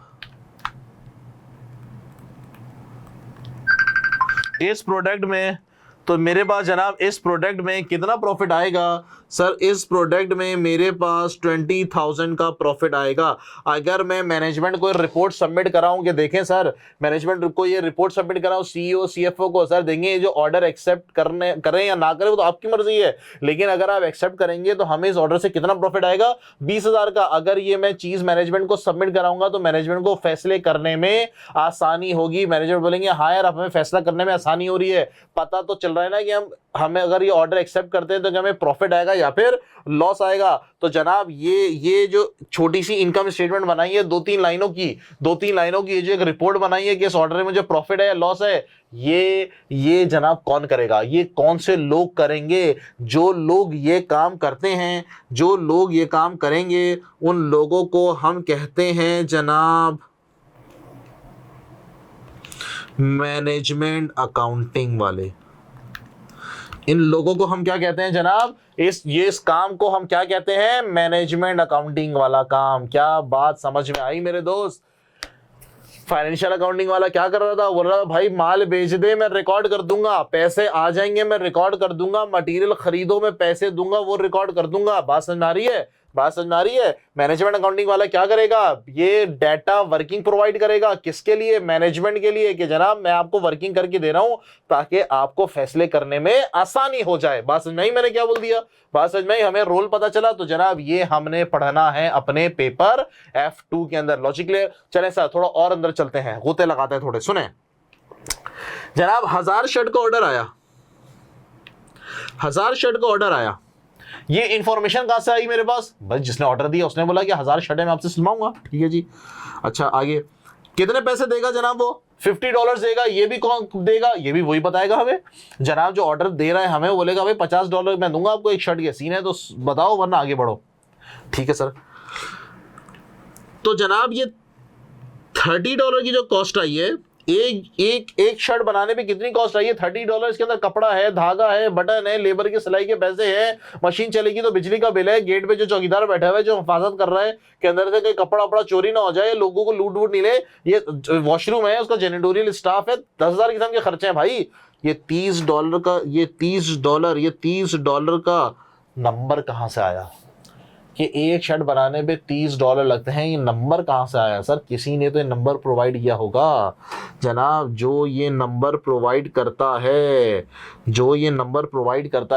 इस प्रोडक्ट में, तो मेरे पास जनाब इस प्रोडक्ट में कितना प्रॉफिट आएगा सर? इस प्रोडक्ट में मेरे पास 20,000 का प्रॉफिट आएगा। अगर मैं मैनेजमेंट को रिपोर्ट सबमिट कराऊं कि देखें सर, मैनेजमेंट को ये रिपोर्ट सबमिट कराऊं सीईओ सीएफओ को, सर देंगे ये जो ऑर्डर एक्सेप्ट करें या ना करें वो तो आपकी मर्जी है, लेकिन अगर आप एक्सेप्ट करेंगे तो हमें इस ऑर्डर से कितना प्रॉफिट आएगा? 20,000 का। अगर ये मैं चीज मैनेजमेंट को सबमिट कराऊंगा तो मैनेजमेंट को फैसले करने में आसानी होगी। मैनेजमेंट बोलेंगे हाँ यार हमें फैसला करने में आसानी हो रही है, पता तो चल रहा है ना कि हमें अगर ये ऑर्डर एक्सेप्ट करते हैं तो हमें प्रॉफिट आएगा या फिर लॉस आएगा। तो जनाब ये जो छोटी सी इनकम स्टेटमेंट बनाई है 2-3 लाइनों की, ये जो एक रिपोर्ट बनाई है कि इस ऑर्डर में मुझे प्रॉफिट है या लॉस है, ये जनाब कौन करेगा? ये कौन से लोग करेंगे? जो लोग ये काम करते हैं, जो लोग ये काम करेंगे उन लोगों को हम कहते हैं जनाब मैनेजमेंट अकाउंटिंग वाले। इन लोगों को हम क्या कहते हैं जनाब? इस काम को हम क्या कहते हैं? मैनेजमेंट अकाउंटिंग वाला काम। क्या बात समझ में आई मेरे दोस्त? फाइनेंशियल अकाउंटिंग वाला क्या कर रहा था? बोल रहा था भाई माल बेच दे मैं रिकॉर्ड कर दूंगा, पैसे आ जाएंगे मैं रिकॉर्ड कर दूंगा, मटेरियल खरीदो मैं पैसे दूंगा वो रिकॉर्ड कर दूंगा। बात समझ आ रही है? मैनेजमेंट अकाउंटिंग वाला क्या करेगा? ये डाटा वर्किंग प्रोवाइड करेगा। किसके लिए? मैनेजमेंट के लिए, कि जनाब मैं आपको वर्किंग करके दे रहा हूं ताकि आपको फैसले करने में आसानी हो जाए। बात समझ में आई मैंने क्या बोल दिया? बात समझ में आई? हमें रोल पता चला। तो जनाब ये हमने पढ़ना है अपने पेपर F2 के अंदर। Logic clear? चले सर थोड़ा और अंदर चलते हैं, गोते लगाते हैं थोड़े। सुने जनाब 1000 शर्ट का ऑर्डर आया, 1000 शर्ट का ऑर्डर आया। ये इंफॉर्मेशन कहां से आई मेरे पास? बस जिसने ऑर्डर दिया उसने बोला कि 1000 शर्टें मैं आपसे सिलवाऊंगा। ठीक है जी। अच्छा आगे कितने पैसे देगा जनाब? वो $50 देगा। ये भी कौन देगा? ये भी वही बताएगा हमें। जनाब जो ऑर्डर दे रहा है हमें वो बोलेगा भाई $50 मैं दूंगा आपको एक शर्ट के, सीन है तो बताओ वरना आगे बढ़ो। ठीक है सर। तो जनाब ये $30 की जो कॉस्ट आई है, एक शर्ट बनाने पे कितनी कॉस्ट आई है? $30। इसके अंदर कपड़ा है, धागा है, बटन है, लेबर की सिलाई के पैसे हैं, मशीन चलेगी तो बिजली का बिल है, गेट पे जो चौकीदार बैठा हुआ है जो हिफाजत कर रहा है कि अंदर से कोई कपड़ा वपड़ा चोरी ना हो जाए, लोगों को लूट वूट नहीं ले, ये वॉशरूम है, उसका जेनेटोरियल स्टाफ है, 10,000 किस्म के खर्चे हैं भाई। ये $30 का नंबर कहां से आया कि एक शर्ट बनाने पे $30 लगते हैं? ये नंबर कहां से आया सर? किसी ने तो ये नंबर प्रोवाइड किया होगा जनाब। जो ये नंबर प्रोवाइड करता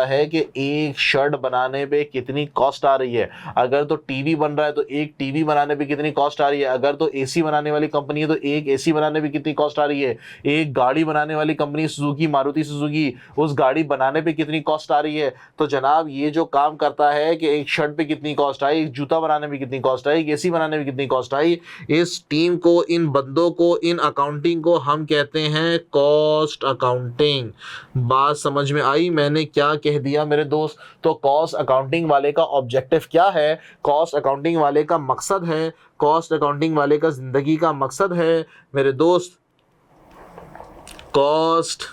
है कि एक शर्ट बनाने पे कितनी कॉस्ट आ रही है। अगर तो टीवी बन रहा है तो एक टीवी बनाने पे कितनी कॉस्ट आ रही है। अगर तो एसी बनाने वाली कंपनी है तो एक एसी बनाने पे कितनी कॉस्ट आ रही है। एक गाड़ी बनाने वाली कंपनी सुजुकी, मारुति सुजुकी, उस गाड़ी बनाने पे कितनी कॉस्ट आ रही है। तो जनाब ये जो काम करता है कि एक शर्ट पे कितनी कॉस्ट आई, एक जूता बनाने में कितनी कॉस्ट आई, एक एसी बनाने में कितनी कॉस्ट आई, इस टीम को, इन बंदों को, इन अकाउंटिंग को हम कहते हैं कॉस्ट अकाउंटिंग। बात समझ में आई मैंने क्या कह दिया मेरे दोस्त? तो कॉस्ट अकाउंटिंग वाले का ऑब्जेक्टिव क्या है? कॉस्ट अकाउंटिंग वाले का मकसद है, कॉस्ट अकाउंटिंग वाले का जिंदगी का मकसद है मेरे दोस्त, कॉस्ट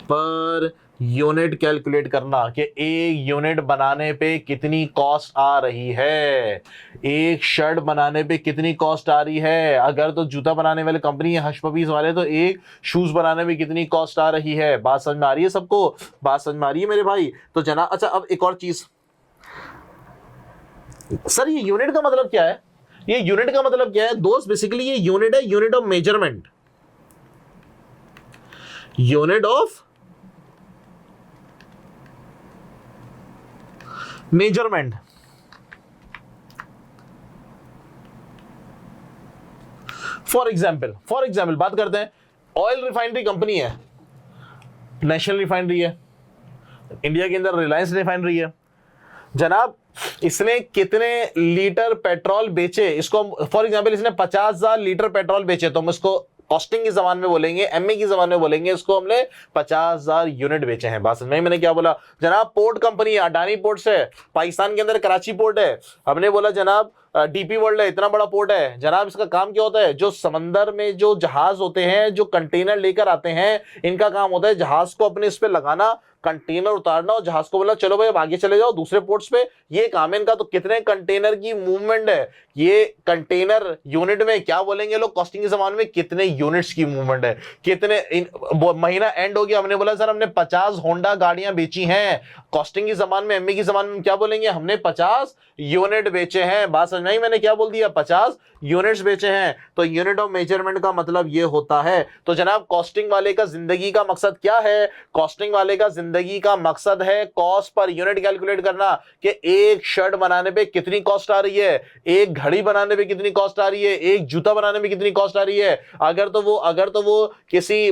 पर यूनिट कैलकुलेट करना कि एक यूनिट बनाने पे कितनी कॉस्ट आ रही है, एक शर्ट बनाने पे कितनी कॉस्ट आ रही है। अगर तो जूता बनाने वाले कंपनी है हश पपीस वाले तो एक शूज बनाने में कितनी कॉस्ट आ रही है। बात समझ में आ रही है सबको? बात समझ में आ रही है मेरे भाई? तो जनाब अच्छा अब एक और चीज सर, ये यूनिट का मतलब क्या है? ये यूनिट का मतलब क्या है दोस्त? बेसिकली ये यूनिट है, unit of measurement, unit of measurement. For example बात करते हैं, ऑयल रिफाइनरी कंपनी है, नेशनल रिफाइनरी है, इंडिया के अंदर रिलायंस रिफाइनरी है। जनाब इसने कितने लीटर पेट्रोल बेचे, इसको फॉर एग्जांपल इसने 50,000 लीटर पेट्रोल बेचे, तो हम इसको कॉस्टिंग की जबान में बोलेंगे, एमए की जबान में बोलेंगे, इसको हमने 50,000 यूनिट बेचे हैं। बात समझ में, मैंने क्या बोला जनाब? पोर्ट कंपनी अडानी पोर्ट से, पाकिस्तान के अंदर कराची पोर्ट है, हमने बोला जनाब डीपी वर्ल्ड है, इतना बड़ा पोर्ट है जनाब। इसका काम क्या होता है? जो समंदर में जो जहाज होते हैं, जो कंटेनर लेकर आते हैं, इनका काम होता है जहाज को अपने इस पे लगाना, कंटेनर उतारना और जहाज को बोला चलो भाई अब आगे चले जाओ दूसरे पोर्ट्स पे। ये काम है इनका। तो कितने कंटेनर की मूवमेंट है, ये कंटेनर यूनिट में क्या बोलेंगे लोग कॉस्टिंग के जमाने में, कितने यूनिट्स की मूवमेंट है, कितने महीना एंड हो गया, हमने बोला सर हमने 50 होंडा गाड़ियां बेची हैं। कॉस्टिंग की जबान में, एमए की जबान में क्या बोलेंगे? हमने 50 यूनिट बेचे हैं। बात समझ में, मैंने क्या बोल दिया? 50 यूनिट्स बेचे हैं। तो यूनिट ऑफ मेजरमेंट का मतलब ये होता है। तो जनाब कॉस्टिंग वाले का जिंदगी का मकसद क्या है? कॉस्टिंग वाले का जिंदगी का मकसद है कॉस्ट पर यूनिट कैलकुलेट करना, कि एक शर्ट बनाने पे कितनी कॉस्ट आ रही है, एक घड़ी बनाने पे कितनी कॉस्ट आ रही है, एक जूता बनाने में कितनी कॉस्ट आ रही है। अगर तो वो किसी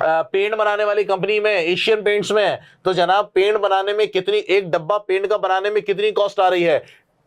पेंट बनाने वाली कंपनी में, एशियन पेंट्स में, तो जनाब पेंट बनाने में कितनी, एक डब्बा पेंट का बनाने में कितनी कॉस्ट आ रही है।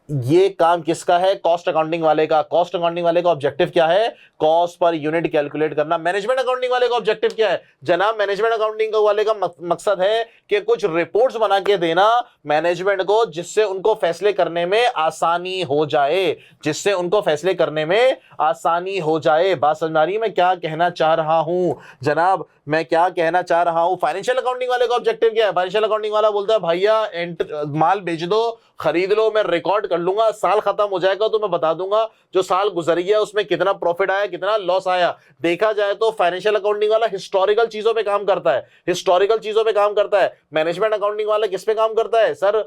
ये काम किसका है? कॉस्ट अकाउंटिंग वाले का। कॉस्ट अकाउंटिंग वाले का ऑब्जेक्टिव क्या है? कॉस्ट पर यूनिट कैलकुलेट करना। मैनेजमेंट अकाउंटिंग वाले का ऑब्जेक्टिव क्या है जनाब? मैनेजमेंट अकाउंटिंग वाले का मकसद है कि कुछ रिपोर्ट्स बना के देना मैनेजमेंट को, जिससे उनको फैसले करने में आसानी हो जाए, जिससे उनको फैसले करने में आसानी हो जाए। बात समझ आ रही है मैं क्या कहना चाह रहा हूं जनाब? मैं क्या कहना चाह रहा हूं? फाइनेंशियल अकाउंटिंग वाले का ऑब्जेक्टिव क्या है? फाइनेंशियल अकाउंटिंग वाला बोलता है भैया माल बेच दो, खरीद लो, मैं रिकॉर्ड कर लूंगा, साल खत्म हो जाएगा तो मैं बता दूंगा जो साल गुजर गया उसमें कितना प्रॉफिट आया, कितना लॉस आया। देखा जाए तो फाइनेंशियल अकाउंटिंग वाला हिस्टोरिकल चीजों पे काम करता है, हिस्टोरिकल चीजों पे काम करता है। मैनेजमेंट अकाउंटिंग वाला किस पे काम करता है सर?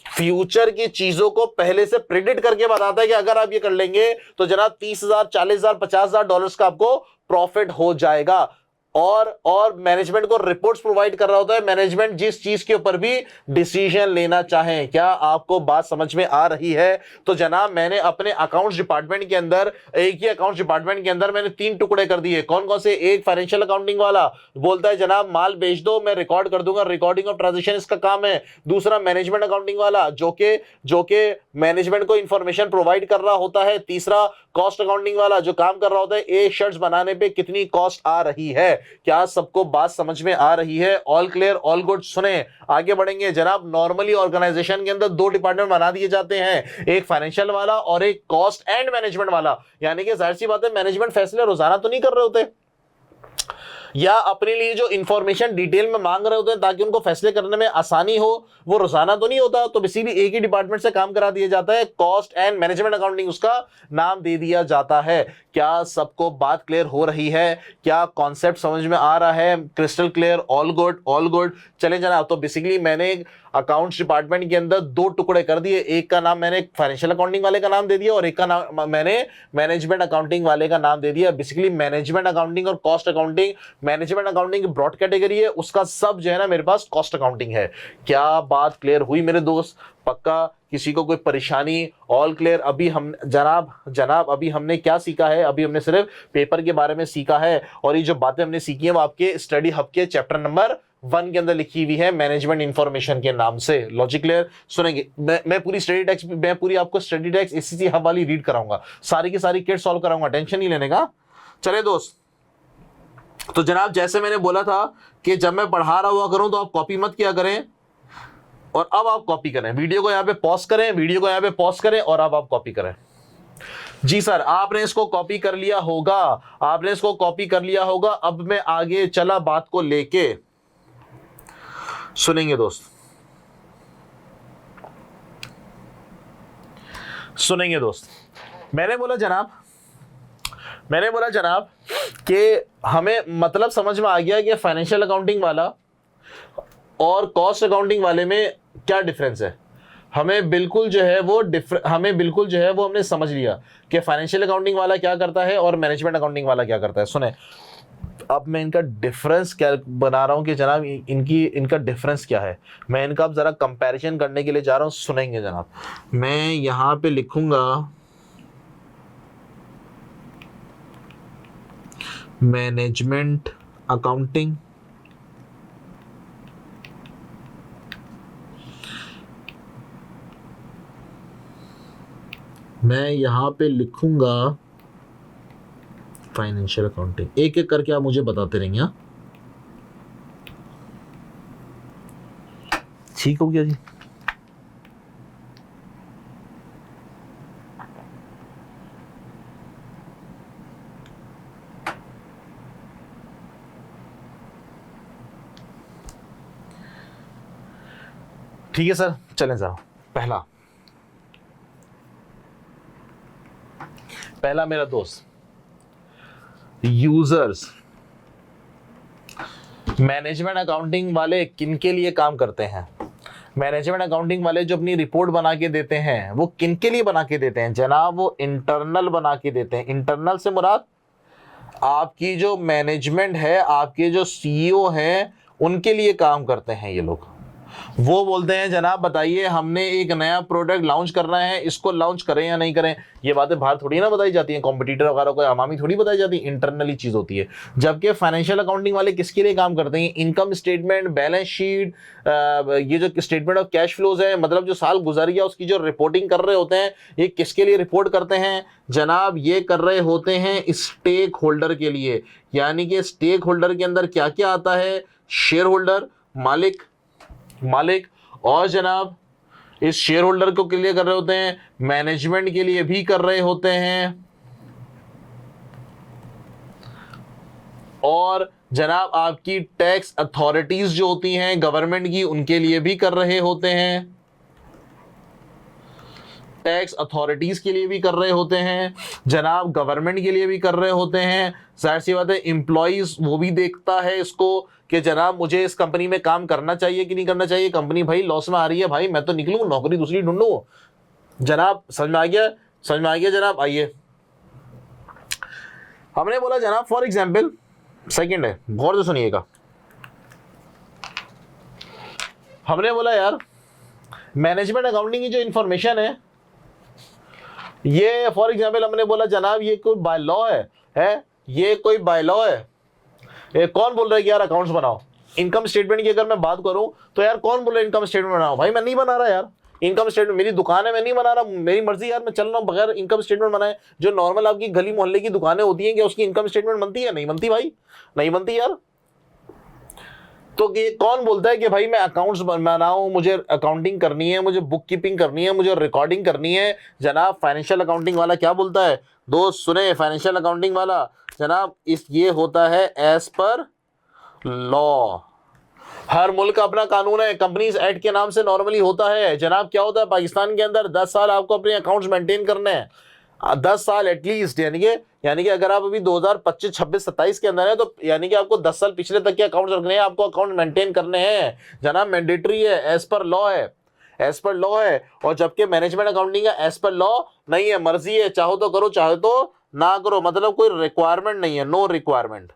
फ्यूचर की चीजों को पहले से प्रेडिक्ट करके बताता है कि अगर आप ये कर लेंगे तो जनाब 30,000, 40,000, 50,000 डॉलर्स का आपको प्रॉफिट हो जाएगा। और मैनेजमेंट को रिपोर्ट्स प्रोवाइड कर रहा होता है, मैनेजमेंट जिस चीज के ऊपर भी डिसीजन लेना चाहे। क्या आपको बात समझ में आ रही है? तो जनाब मैंने अपने अकाउंट्स डिपार्टमेंट के अंदर, एक ही अकाउंट्स डिपार्टमेंट के अंदर मैंने 3 टुकड़े कर दिए। कौन कौन से? एक फाइनेंशियल अकाउंटिंग वाला बोलता है जनाब माल बेच दो, मैं रिकॉर्ड कर दूंगा, रिकॉर्डिंग ऑफ ट्रांजेक्शन इसका काम है। दूसरा मैनेजमेंट अकाउंटिंग वाला जो के मैनेजमेंट को इंफॉर्मेशन प्रोवाइड कर रहा होता है। तीसरा कॉस्ट अकाउंटिंग वाला जो काम कर रहा होता है एक शर्ट्स बनाने पे कितनी कॉस्ट आ रही है। क्या सबको बात समझ में आ रही है? All clear, all good? सुने आगे बढ़ेंगे जनाब। नॉर्मली ऑर्गेनाइजेशन के अंदर 2 डिपार्टमेंट बना दिए जाते हैं, एक फाइनेंशियल वाला और एक कॉस्ट एंड मैनेजमेंट वाला। यानी कि जाहिर सी बात है मैनेजमेंट फैसले रोजाना तो नहीं कर रहे होते, या अपने लिए जो इंफॉर्मेशन डिटेल में मांग रहे होते हैं ताकि उनको फैसले करने में आसानी हो, वो रोजाना तो नहीं होता। तो बेसिकली एक ही डिपार्टमेंट से काम करा दिया जाता है, कॉस्ट एंड मैनेजमेंट अकाउंटिंग उसका नाम दे दिया जाता है। क्या सबको बात क्लियर हो रही है? क्या कॉन्सेप्ट समझ में आ रहा है? Crystal clear? All good, all good? चले जनाब। तो बेसिकली मैंने अकाउंट्स डिपार्टमेंट के अंदर 2 टुकड़े कर दिए, एक का नाम मैंने फाइनेंशियल अकाउंटिंग वाले का नाम दे दिया और एक का नाम मैंने मैनेजमेंट अकाउंटिंग वाले का नाम दे दिया। बेसिकली मैनेजमेंट अकाउंटिंग और cost accounting, management accounting broad category है, उसका सब जो है ना मेरे पास कॉस्ट अकाउंटिंग है। क्या बात क्लियर हुई मेरे दोस्त? पक्का? किसी को कोई परेशानी? All clear? अभी हम जनाब अभी हमने क्या सीखा है? अभी हमने सिर्फ पेपर के बारे में सीखा है, और ये जो बातें हमने सीखी है वो आपके स्टडी हब के चैप्टर नंबर 1 के अंदर लिखी हुई है, मैनेजमेंट इंफॉर्मेशन के नाम से। Logic clear? सुनेंगे मैं पूरी स्टडी टेक्स्ट, मैं पूरी आपको स्टडी टेक्स्ट एससीसी हब वाली रीड कराऊंगा, सारी की सारी किट सॉल्व कराऊंगा, टेंशन नहीं लेने का। चले दोस्त, तो जनाब जैसे मैंने बोला था कि जब मैं पढ़ा रहा हुआ करूं तो आप कॉपी मत किया करें, और अब आप कॉपी करें। वीडियो को यहां पे पॉज करें, वीडियो को यहां पे पॉज करें और अब आप कॉपी करें। जी सर, आपने इसको कॉपी कर लिया होगा, आपने इसको कॉपी कर लिया होगा। अब मैं आगे चला बात को लेके, सुनेंगे दोस्त, सुनेंगे दोस्त। मैंने बोला जनाब कि हमें मतलब समझ में आ गया कि फाइनेंशियल अकाउंटिंग वाला और कॉस्ट अकाउंटिंग वाले में क्या डिफरेंस है। हमें बिल्कुल जो है वो हमने समझ लिया कि फाइनेंशियल अकाउंटिंग वाला क्या करता है और मैनेजमेंट अकाउंटिंग वाला क्या करता है। सुने, अब मैं इनका डिफरेंस क्या बना रहा हूं कि जनाब इनका डिफरेंस क्या है। मैं इनका अब जरा कंपैरिजन करने के लिए जा रहा हूं, सुनेंगे जनाब। मैं यहां पे लिखूंगा मैनेजमेंट अकाउंटिंग मैं यहाँ पे लिखूंगा फाइनेंशियल अकाउंटिंग, एक एक करके आप मुझे बताते रहेंगे। हाँ ठीक हो गया जी। ठीक है सर, चलें सर। पहला मेरा दोस्त, यूजर्स मैनेजमेंट अकाउंटिंग वाले किन के लिए काम करते हैं? मैनेजमेंट अकाउंटिंग वाले जो अपनी रिपोर्ट बना के देते हैं वो किन के लिए बना के देते हैं जनाब? वो इंटरनल बना के देते हैं। इंटरनल से मुराद आपकी जो मैनेजमेंट है, आपके जो सीईओ हैं, उनके लिए काम करते हैं ये लोग। वो बोलते हैं जनाब बताइए हमने एक नया प्रोडक्ट लॉन्च करना है, इसको लॉन्च करें या नहीं करें। ये बातें बाहर थोड़ी ना बताई जाती हैं, कॉम्पिटिटर वगैरह को अमामी थोड़ी बताई जाती है, इंटरनली चीज होती है। जबकि फाइनेंशियल अकाउंटिंग वाले किसके लिए काम करते हैं? इनकम स्टेटमेंट, बैलेंस शीट, ये जो स्टेटमेंट ऑफ कैश फ्लोज है, मतलब जो साल गुजर गया उसकी जो रिपोर्टिंग कर रहे होते हैं, ये किसके लिए रिपोर्ट करते हैं जनाब? ये कर रहे होते हैं स्टेक होल्डर के लिए। यानी कि स्टेक होल्डर के अंदर क्या क्या आता है? शेयर होल्डर, मालिक और जनाब इस शेयर होल्डर को के लिए कर रहे होते हैं, मैनेजमेंट के लिए भी कर रहे होते हैं, और जनाब आपकी टैक्स अथॉरिटीज जो होती हैं गवर्नमेंट की, उनके लिए भी कर रहे होते हैं, टैक्स अथॉरिटीज के लिए भी कर रहे होते हैं जनाब, गवर्नमेंट के लिए भी कर रहे होते हैं। जाहिर सी बात है एम्प्लॉइज वो भी देखता है इसको कि जनाब मुझे इस कंपनी में काम करना चाहिए कि नहीं करना चाहिए। कंपनी भाई लॉस में आ रही है, भाई मैं तो निकलूं, नौकरी दूसरी ढूंढूं। जनाब समझ में आ गया? समझ में आ गया जनाब? आइए, हमने बोला जनाब फॉर एग्जाम्पल, सेकेंड है, गौर से सुनिएगा। हमने बोला यार मैनेजमेंट अकाउंटिंग की जो इंफॉर्मेशन ये फॉर एग्जाम्पल हमने बोला जनाब ये कोई बाय लॉ है, ये कोई बाय लॉ है। ये कौन बोल रहा है कि यार अकाउंट्स बनाओ? इनकम स्टेटमेंट की अगर मैं बात करूं तो यार कौन बोल रहा है इनकम स्टेटमेंट बनाओ? भाई मैं नहीं बना रहा यार इनकम स्टेटमेंट, मेरी दुकान है, मैं नहीं बना रहा, मेरी मर्जी यार, मैं चल रहा हूं बगैर इनकम स्टेटमेंट बनाए। जो नॉर्मल आपकी गली मोहल्ले की दुकानें होती हैं, कि उसकी इनकम स्टेटमेंट बनती है? नहीं बनती भाई, नहीं बनती यार। तो ये कौन बोलता है कि भाई मैं अकाउंट्स बनाऊं, मुझे अकाउंटिंग करनी है, मुझे बुक कीपिंग करनी है, मुझे रिकॉर्डिंग करनी है? जनाब फाइनेंशियल अकाउंटिंग वाला क्या बोलता है? दोस्त सुने, फाइनेंशियल अकाउंटिंग वाला जनाब ये होता है एज पर लॉ। हर मुल्क का अपना कानून है, कंपनीज एक्ट के नाम से नॉर्मली होता है जनाब। क्या होता है पाकिस्तान के अंदर 10 साल आपको अपने अकाउंट्स मेंटेन करने हैं, 10 साल एटलीस्ट। यानी कि अगर आप अभी 2025, 26, 27 के अंदर है तो यानी कि आपको 10 साल पिछले तक के अकाउंट्स रखने हैं, आपको अकाउंट मेंटेन करने हैं जनाब। मैंडेटरी है, एज पर लॉ है, एज पर लॉ है। और जबकि मैनेजमेंट अकाउंटिंग का एज पर लॉ नहीं है, मर्जी है, चाहो तो करो चाहे तो ना करो, मतलब कोई रिक्वायरमेंट नहीं है, नो रिक्वायरमेंट,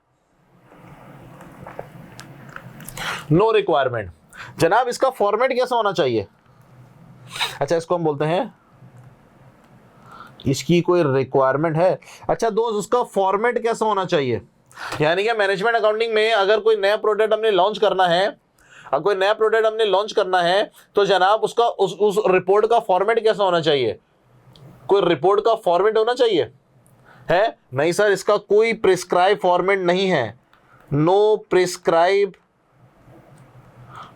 नो रिक्वायरमेंट जनाब। इसका फॉर्मेट कैसा होना चाहिए? अच्छा इसको हम बोलते हैं, इसकी कोई रिक्वायरमेंट है। अच्छा दोस्त उसका फॉर्मेट कैसा होना चाहिए? यानी कि मैनेजमेंट अकाउंटिंग में अगर कोई नया प्रोडक्ट हमने लॉन्च करना है, अगर कोई नया प्रोडक्ट हमने लॉन्च करना है तो जनाब उसका उस रिपोर्ट का फॉर्मेट कैसा होना चाहिए? कोई रिपोर्ट का फॉर्मेट होना चाहिए है? नहीं सर, इसका कोई प्रिस्क्राइब फॉर्मेट नहीं है, नो प्रिस्क्राइब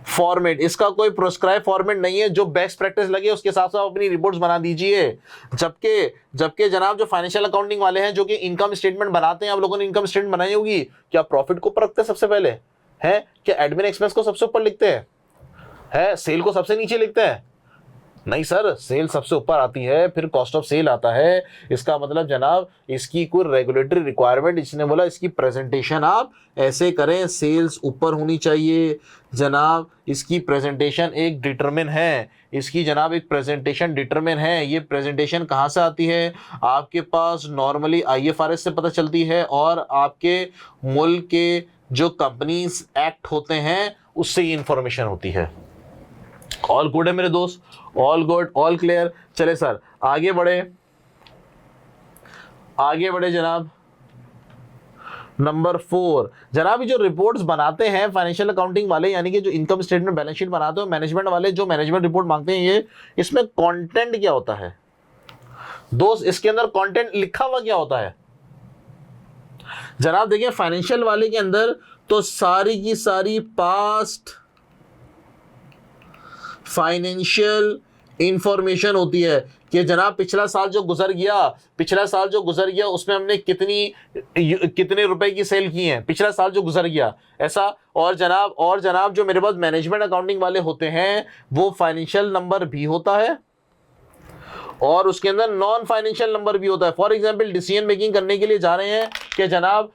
फॉर्मेट, इसका कोई प्रिस्क्राइब फॉर्मेट नहीं है। जो बेस्ट प्रैक्टिस लगे उसके हिसाब से आप अपनी रिपोर्ट्स बना दीजिए। जबकि जनाब जो फाइनेंशियल अकाउंटिंग वाले हैं जो कि इनकम स्टेटमेंट बनाते हैं, आप लोगों ने इनकम स्टेटमेंट बनाई होगी, क्या प्रॉफिट को परखते हैं सबसे पहले है? क्या एडमिन एक्सपेंस को सबसे ऊपर लिखते हैं? सेल को सबसे नीचे लिखते हैं? नहीं सर, सेल सबसे ऊपर आती है, फिर कॉस्ट ऑफ सेल आता है। इसका मतलब जनाब इसकी कोई रेगुलेटरी रिक्वायरमेंट, इसने बोला इसकी प्रेजेंटेशन आप ऐसे करें, सेल्स ऊपर होनी चाहिए जनाब। इसकी प्रेजेंटेशन एक डिटरमिन है, इसकी जनाब एक प्रेजेंटेशन डिटरमिन है। ये प्रेजेंटेशन कहाँ से आती है? आपके पास नॉर्मली IFRS से पता चलती है, और आपके मुल्क के जो कंपनीज एक्ट होते हैं उससे ये इंफॉर्मेशन होती है। ऑल गुड है मेरे दोस्त, ऑल गुड, ऑल क्लियर। चले सर आगे बढ़े जनाब। नंबर 4 जनाब, ये जो रिपोर्ट्स बनाते हैं फाइनेंशियल अकाउंटिंग वाले, यानी कि जो इनकम स्टेटमेंट बैलेंस शीट बनाते हैं मैनेजमेंट वाले, जो मैनेजमेंट रिपोर्ट मांगते हैं, ये इसमें कंटेंट क्या होता है? दोस्त इसके अंदर कंटेंट लिखा हुआ क्या होता है जनाब? देखिए फाइनेंशियल वाले के अंदर तो सारी की सारी पास्ट फाइनेंशियल इंफॉर्मेशन होती है कि जनाब पिछला साल जो गुजर गया उसमें हमने कितने रुपए की सेल की हैं, पिछला साल जो गुजर गया ऐसा। और जनाब जो मेरे पास मैनेजमेंट अकाउंटिंग वाले होते हैं वो फाइनेंशियल नंबर भी होता है और उसके अंदर नॉन फाइनेंशियल नंबर भी होता है। फॉर एग्जांपल डिसीजन मेकिंग करने के लिए जा रहे हैं कि जनाब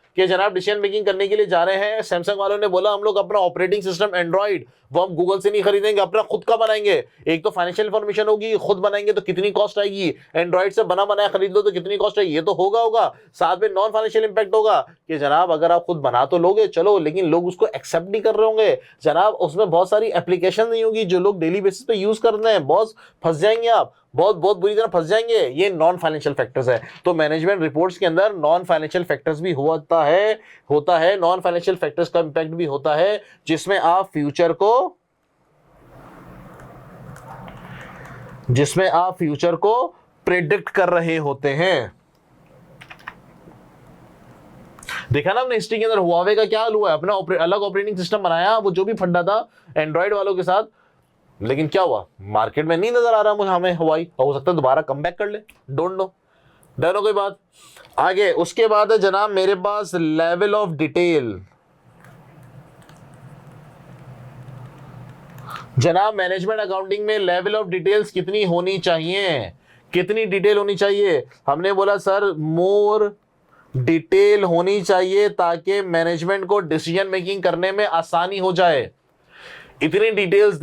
डिसीजन मेकिंग करने के लिए जा रहे हैं, सैमसंग वालों ने बोला हम लोग अपना ऑपरेटिंग सिस्टम एंड्रॉइड वो हम गूगल से नहीं खरीदेंगे, अपना खुद का बनाएंगे। एक तो फाइनेंशियल इंफॉर्मेशन होगी, खुद बनाएंगे तो कितनी कॉस्ट आएगी, एंड्रॉइड से बना बनाया खरीद लो तो कितनी कॉस्ट आएगी, ये तो होगा। साथ में नॉन फाइनेंशियल इंपैक्ट होगा कि जनाब अगर आप खुद बना तो लोगे चलो, लेकिन लोग उसको एक्सेप्ट नहीं कर रहे होंगे जनाब, उसमें बहुत सारी एप्लीकेशन नहीं होगी जो लोग डेली बेसिस पे यूज करते हैं, बहुत फंस जाएंगे आप, बहुत बुरी तरह फंस जाएंगे। ये नॉन फाइनेंशियल फैक्टर्स है। तो मैनेजमेंट रिपोर्ट्स के अंदर नॉन फाइनेंशियल फैक्टर्स भी होता है नॉन फाइनेंशियल फैक्टर्स का इंपैक्ट भी होता है जिसमें आप फ्यूचर को प्रेडिक्ट कर रहे होते हैं। देखा ना हमने हिस्ट्री के अंदर हुआवे का क्या हाल हुआ है, अपना अलग ऑपरेटिंग सिस्टम बनाया, वो जो भी फंडा था एंड्रॉइड वालों के साथ, लेकिन क्या हुआ मार्केट में नहीं नजर आ रहा मुझे हमें हुआई, हो सकता है दोबारा कम बैक कर ले, डोंट नो, डरो कोई बात। आगे उसके बाद है जनाब मेरे पास लेवल ऑफ डिटेल। जनाब मैनेजमेंट अकाउंटिंग में लेवल ऑफ डिटेल्स कितनी होनी चाहिए, कितनी डिटेल होनी चाहिए? हमने बोला सर मोर डिटेल होनी चाहिए ताकि मैनेजमेंट को डिसीजन मेकिंग करने में आसानी हो जाए। इतनी डिटेल्स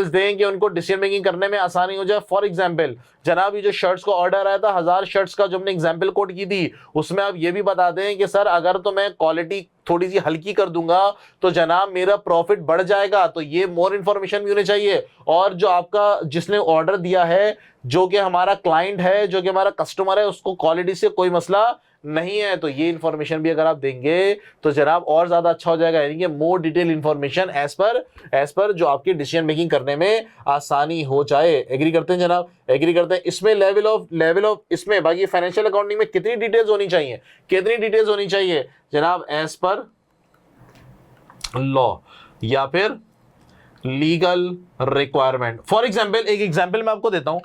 दें कि उनको डिसीजन मेकिंग करने में आसानी हो जाए। फॉर एग्जांपल जनाब ये जो शर्ट्स का ऑर्डर आया था 1000 शर्ट्स का जो हमने एग्जांपल कोड की थी, उसमें आप ये भी बता दें कि सर अगर तो मैं क्वालिटी थोड़ी सी हल्की कर दूंगा तो जनाब मेरा प्रॉफिट बढ़ जाएगा, तो ये मोर इन्फॉर्मेशन भी होनी चाहिए। और जो आपका जिसने ऑर्डर दिया है, जो कि हमारा क्लाइंट है, जो कि हमारा कस्टमर है, उसको क्वालिटी से कोई मसला नहीं है, तो ये इंफॉर्मेशन भी अगर आप देंगे तो जनाब और ज्यादा अच्छा हो जाएगा। यानी कि more detail information as per जो आपकी डिसीजन मेकिंग करने में आसानी हो जाए। एग्री करते हैं जनाब? एग्री करते हैं। इसमें लेवल ऑफ इसमें बाकी फाइनेंशियल अकाउंटिंग में कितनी डिटेल्स होनी चाहिए जनाब? एज पर लॉ या फिर लीगल रिक्वायरमेंट। फॉर एग्जाम्पल एक एग्जाम्पल मैं आपको देता हूं,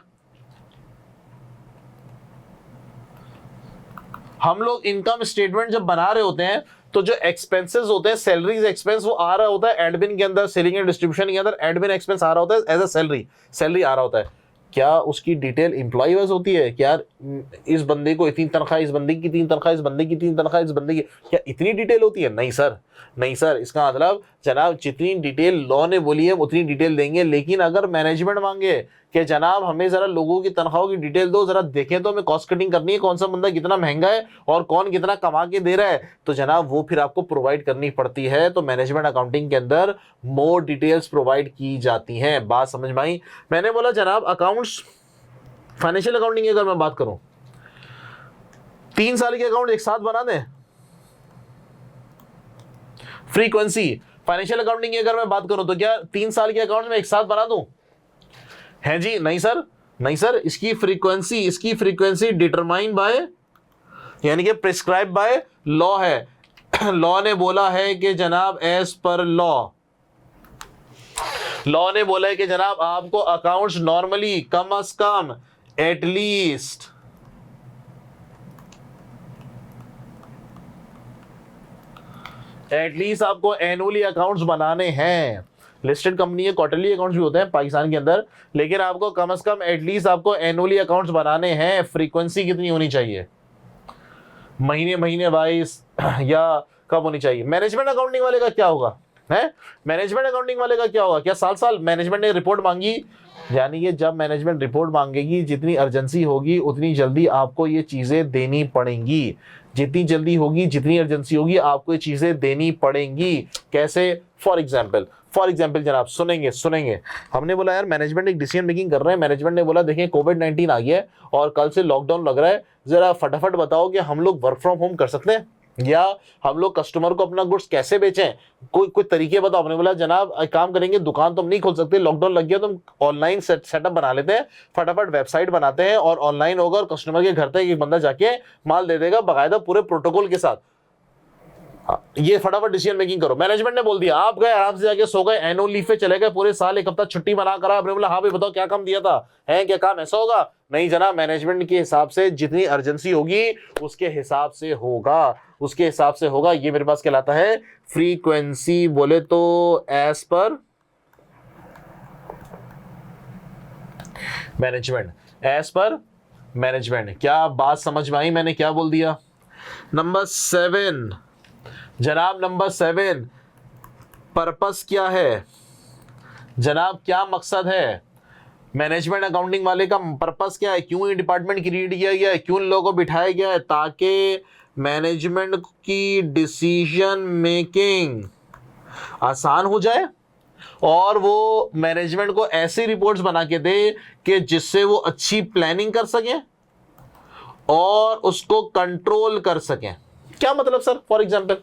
हम लोग इनकम स्टेटमेंट जब बना रहे होते हैं तो जो एक्सपेंसेस होते हैं, सैलरीज एक्सपेंस वो आ रहा होता है एडमिन के अंदर, सेलिंग एंड डिस्ट्रीब्यूशन के अंदर एडमिन एक्सपेंस आ रहा होता है एज अ सैलरी आ रहा होता है। क्या उसकी डिटेल एम्प्लॉय वाइज होती है? क्या इस बंदे को इतनी तनख्वाह, इस बंदे की इतनी तनख्वाह, इस बंदे की इतनी तनख्वाह, इस बंदे की, क्या इतनी डिटेल होती है? नहीं सर। इसका मतलब जनाब जितनी डिटेल लॉ ने बोली है उतनी डिटेल देंगे, लेकिन अगर मैनेजमेंट मांगे कि जनाब हमें जरा लोगों की तनख्वाहों की डिटेल दो, जरा देखें तो हमें कॉस्ट कटिंग करनी है, कौन सा बंदा कितना महंगा है और कौन कितना कमा के दे रहा है, तो जनाब वो फिर आपको प्रोवाइड करनी पड़ती है। तो मैनेजमेंट अकाउंटिंग के अंदर मोर डिटेल्स प्रोवाइड की जाती हैं। बात समझ में आई? मैंने बोला जनाब अकाउंट्स, फाइनेंशियल अकाउंटिंग की अगर मैं बात करूं 3 साल के अकाउंट एक साथ बना दें, फ्रीक्वेंसी फाइनेंशियल अकाउंटिंग की अगर मैं बात करूं तो क्या 3 साल के अकाउंट में एक साथ बना दूं? है जी? नहीं सर। इसकी फ्रीक्वेंसी डिटरमाइन बाय, यानी कि प्रिस्क्राइब बाय लॉ है। लॉ ने बोला है कि जनाब एज पर लॉ ने बोला है कि जनाब आपको अकाउंट्स नॉर्मली कम अज कम एटलीस्ट आपको एनुअली अकाउंट्स बनाने हैं। लिस्टेड कंपनी है, क्वार्टरली अकाउंट्स भी होते हैं पाकिस्तान के अंदर, लेकिन आपको कम से कम एटलीस्ट आपको एनुअली अकाउंट्स बनाने हैं। फ्रीक्वेंसी कितनी होनी चाहिए? महीने वाइज या कब होनी चाहिए? मैनेजमेंट अकाउंटिंग वाले का क्या होगा है? मैनेजमेंट अकाउंटिंग वाले का क्या होगा? क्या साल मैनेजमेंट ने रिपोर्ट मांगी? यानी कि जब मैनेजमेंट रिपोर्ट मांगेगी, जितनी अर्जेंसी होगी उतनी जल्दी आपको ये चीजें देनी पड़ेंगी। जितनी जल्दी होगी, जितनी अर्जेंसी होगी, आपको ये चीजें देनी पड़ेंगी। कैसे? फॉर एग्जाम्पल जनाब सुनेंगे हमने बोला यार मैनेजमेंट एक डिसीजन मेकिंग कर रहे हैं, मैनेजमेंट ने बोला देखें कोविड-19 आ गया है और कल से लॉकडाउन लग रहा है, जरा फटाफट बताओ कि हम लोग वर्क फ्रॉम होम कर सकते हैं? या हम लोग कस्टमर को अपना गुड्स कैसे बेचें, कोई तरीके बताओ। आपने बोला जनाब एक काम करेंगे, दुकान तो हम नहीं खोल सकते, लॉकडाउन लग गया तो हम ऑनलाइन सेटअप बना लेते हैं, फटाफट वेबसाइट बनाते हैं और ऑनलाइन होगा और कस्टमर के घर तक एक बंदा जाके माल दे देगा बाकायदा पूरे प्रोटोकॉल के साथ। ये फटाफट डिसीजन मेकिंग करो। मैनेजमेंट ने बोल दिया, आप गए आराम से जाके सो गए, एनुअल लीव पे चले गए, पूरे साल एक हफ्ता छुट्टी मना करा। आपने बोला हाँ भाई बताओ क्या काम दिया था, है क्या काम ऐसा होगा? नहीं जनाब, मैनेजमेंट के हिसाब से जितनी अर्जेंसी होगी उसके हिसाब से होगा, उसके हिसाब से होगा। ये मेरे पास कहलाता है फ्रीक्वेंसी, बोले तो as per management, as per management. क्या बात समझ में आई मैंने क्या बोल दिया? नंबर 7 जनाब, नंबर 7 पर्पस क्या है जनाब, क्या मकसद है? मैनेजमेंट अकाउंटिंग वाले का पर्पस क्या है? क्यों ये डिपार्टमेंट क्रिएट किया गया है? क्यों इन लोगों को बिठाया गया है? ताकि मैनेजमेंट की डिसीजन मेकिंग आसान हो जाए और वो मैनेजमेंट को ऐसी रिपोर्ट्स बना के दे कि जिससे वो अच्छी प्लानिंग कर सकें और उसको कंट्रोल कर सकें। क्या मतलब सर? फॉर एग्जाम्पल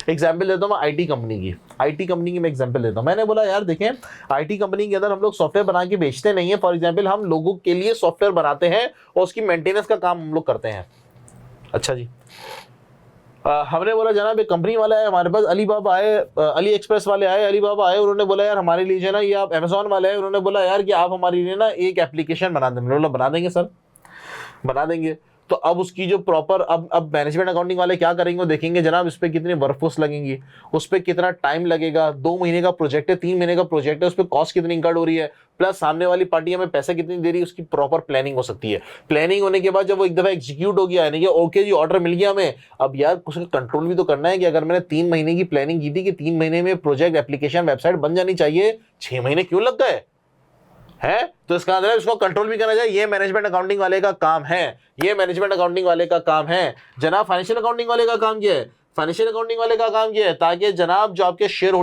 एग्जाम्पल देता हूँ मैं आईटी कंपनी की मैं एग्जाम्पल देता हूँ। मैंने बोला यार देखें, आईटी कंपनी के अंदर हम लोग सॉफ्टवेयर बना के बेचते नहीं है। फॉर एग्जाम्पल हम लोगों के लिए सॉफ्टवेयर बनाते हैं और उसकी मेंटेनेंस का काम हम लोग करते हैं। अच्छा जी, हमने बोला जनाब एक कंपनी वाला है हमारे पास, अलीबाबा आए, अली एक्सप्रेस वाले आए, अलीबाबा आए, उन्होंने बोला यार हमारे लिए ना, ये आप अमेजोन वाले आए, उन्होंने बोला यार कि आप हमारे लिए ना एक एप्लीकेशन बना दें। मैंने बोला बना देंगे सर, बना देंगे। तो अब उसकी जो प्रॉपर अब मैनेजमेंट अकाउंटिंग वाले क्या करेंगे, वो देखेंगे जनाब इस पे कितनी वर्कफोर्स लगेंगी, उस पे कितना टाइम लगेगा, 2 महीने का प्रोजेक्ट है, 3 महीने का प्रोजेक्ट है, उस पे कॉस्ट कितनी इंकर्ड हो रही है, प्लस सामने वाली पार्टी हमें पैसा कितनी दे रही है, उसकी प्रॉपर प्लानिंग हो सकती है। प्लानिंग होने के बाद जब वो एक दफा एग्जीक्यूट हो गया, यानी कि ओके जी ऑर्डर मिल गया हमें, अब यार उसका कंट्रोल भी तो करना है कि अगर मैंने 3 महीने की प्लानिंग की थी कि 3 महीने में प्रोजेक्ट एप्लीकेशन वेबसाइट बन जानी चाहिए, 6 महीने क्यों लग गए है? तो इसका मतलब इसको कंट्रोल भी करना चाहिए। ये मैनेजमेंट अकाउंटिंग वाले का काम है, ये मैनेजमेंट अकाउंटिंग वाले का काम है। जनाब फाइनेंशियल अकाउंटिंग वाले का काम क्या है? फाइनेंशियल अकाउंटिंग वाले का काम क्या है? ताकि जनाब जो आपके शेयर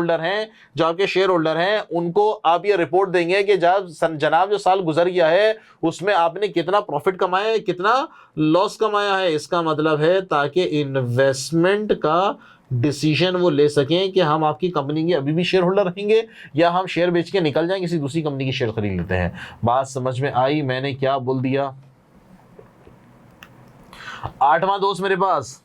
होल्डर हैं उनको आप ये रिपोर्ट देंगे कि जनाब जो साल गुजर गया है उसमें आपने कितना प्रॉफिट कमाया है, कितना लॉस कमाया है। इसका मतलब है ताकि इन्वेस्टमेंट का डिसीजन वो ले सकें कि हम आपकी कंपनी के अभी भी शेयर होल्डर रहेंगे या हम शेयर बेच के निकल जाएं, किसी दूसरी कंपनी की शेयर खरीद लेते हैं। बात समझ में आई मैंने क्या बोल दिया? 8वां दोस्त मेरे पास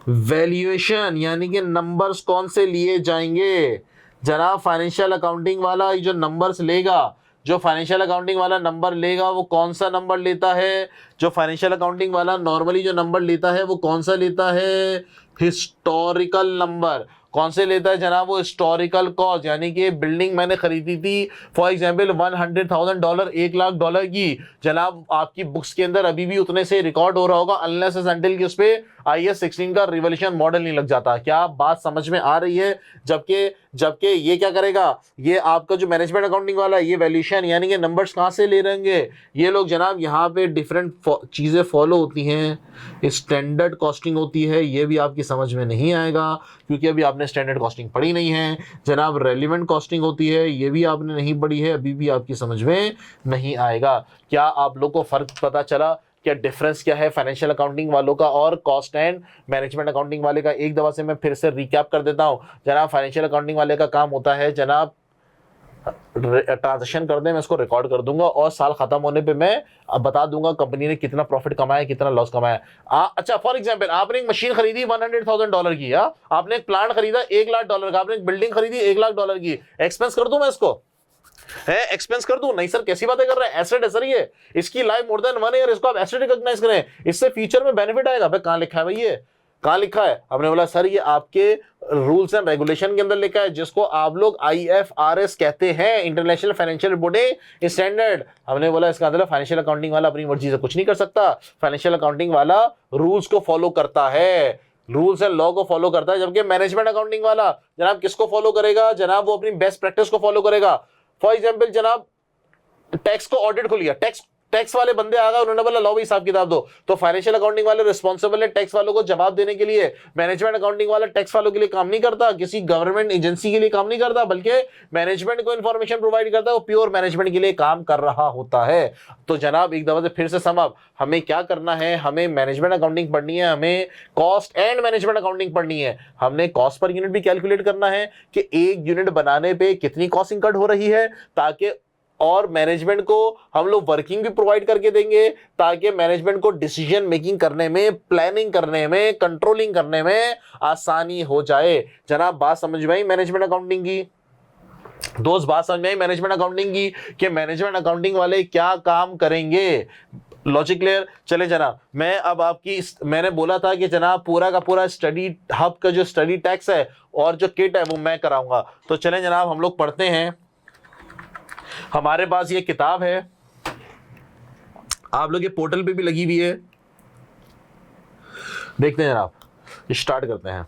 वैल्यूएशन, यानी कि नंबर्स कौन से लिए जाएंगे। जनाब फाइनेंशियल अकाउंटिंग वाला जो नंबर्स लेगा, जो फाइनेंशियल अकाउंटिंग वाला नंबर लेगा वो कौन सा नंबर लेता है? जो फाइनेंशियल अकाउंटिंग वाला नॉर्मली जो नंबर लेता है वो कौन सा लेता है? Historical number. कौन से लेता है जनाब? वो हिस्टोरिकल कॉस्ट, यानी कि बिल्डिंग मैंने खरीदी थी फॉर एग्जांपल $100,000, $1,00,000 की, जनाब आपकी बुक्स के अंदर अभी भी उतने से रिकॉर्ड हो रहा होगा अनलेस एंड अनटिल कि उस पे IAS 16 का रिवोल्यूशन मॉडल नहीं लग जाता। क्या बात समझ में आ रही है? जबकि ये क्या करेगा, ये आपका जो मैनेजमेंट अकाउंटिंग वाला है ये वैल्यूएशन यानी कि नंबर्स कहाँ से ले रहेंगे ये लोग जनाब, यहाँ पे डिफरेंट चीज़ें फॉलो होती हैं, स्टैंडर्ड कॉस्टिंग होती है, ये भी आपकी समझ में नहीं आएगा क्योंकि अभी आपने स्टैंडर्ड कॉस्टिंग पढ़ी नहीं है। जनाब रेलिवेंट कॉस्टिंग होती है, ये भी आपने नहीं पढ़ी है, अभी भी आपकी समझ में नहीं आएगा। क्या आप लोग को फर्क पता चला? क्या डिफरेंस क्या है फाइनेंशियल अकाउंटिंग वालों का और कॉस्ट एंड मैनेजमेंट अकाउंटिंग वाले का? एक दफा से मैं फिर से रिकैप कर देता हूं। जनाब फाइनेंशियल अकाउंटिंग वाले का काम होता है जनाब ट्रांजेक्शन कर दें, मैं इसको रिकॉर्ड कर दूंगा और साल खत्म होने पे मैं बता दूंगा कंपनी ने कितना प्रॉफिट कमाया, कितना लॉस कमाया। अच्छा फॉर एग्जांपल आपने एक मशीन खरीदी $100,000 की, आपने एक प्लांट खरीदा $1,00,000 का, आपने एक बिल्डिंग खरीदी $1,00,000 की, एक्सपेंस कर दूं मैं इसको? है एक्सपेंस कर दूं? नहीं सर, कैसी बातें कर रहे हैं, एसेट है सर ये, इसकी लाइफ मोर देन 1 ईयर, इसको आप एसेट रिकॉग्नाइज करें, इससे फ्यूचर में बेनिफिट आएगा। भाई कहां लिखा है भाई, ये कहां लिखा है? हमने बोला सर ये आपके रूल्स एंड रेगुलेशन के अंदर लिखा है जिसको आप लोग IFRS कहते हैं, इंटरनेशनल फाइनेंशियल रिपोर्टिंग स्टैंडर्ड। हमने बोला इसका मतलब फाइनेंशियल अकाउंटिंग वाला अपनी मर्जी से कुछ नहीं कर सकता, फाइनेंशियल अकाउंटिंग वाला रूल्स को फॉलो करता है, रूल्स एंड लॉ को फॉलो करता है। जबकि मैनेजमेंट अकाउंटिंग वाला जनाब किसको फॉलो करेगा? जनाब वो अपनी बेस्ट प्रैक्टिस को फॉलो करेगा। फॉर एग्जाम्पल जनाब टैक्स को ऑडिट को लिया, टैक्स वाले बंदे आ गए, उन्होंने बोला लो भाई हिसाब किताब दो, तो फाइनेंशियल अकाउंटिंग वाले रिस्पॉन्सिबल है टैक्स वालों को जवाब देने के लिए। मैनेजमेंट अकाउंटिंग वाला टैक्स वालों के लिए काम नहीं करता, किसी गवर्नमेंट एजेंसी के लिए काम नहीं करता, बल्कि मैनेजमेंट को इंफॉर्मेशन प्रोवाइड करता है, वो प्योर मैनेजमेंट के लिए काम कर रहा होता है। तो जनाब एक दफा से फिर से समझ, हमें क्या करना है, हमें मैनेजमेंट अकाउंटिंग पढ़नी है, हमें कॉस्ट एंड मैनेजमेंट अकाउंटिंग पढ़नी है। हमने कॉस्ट पर यूनिट भी कैलकुलेट करना है कि एक यूनिट बनाने पे कितनी कॉस्ट इनकर्ड हो रही है, ताकि और मैनेजमेंट को हम लोग वर्किंग भी प्रोवाइड करके देंगे, ताकि मैनेजमेंट को डिसीजन मेकिंग करने में, प्लानिंग करने में, कंट्रोलिंग करने में आसानी हो जाए। जनाब बात समझ में आई मैनेजमेंट अकाउंटिंग की? दोस्त बात समझ में आई मैनेजमेंट अकाउंटिंग की कि मैनेजमेंट अकाउंटिंग वाले क्या काम करेंगे? Logic clear? चले जनाब, मैं अब आपकी मैंने बोला था कि जनाब पूरा का पूरा स्टडी हब का जो स्टडी टैक्स है और जो किट है वो मैं कराऊंगा। तो चले जनाब हम लोग पढ़ते हैं। हमारे पास ये किताब है, आप लोग के पोर्टल पे भी लगी हुई है, देखते हैं जनाब, स्टार्ट करते हैं।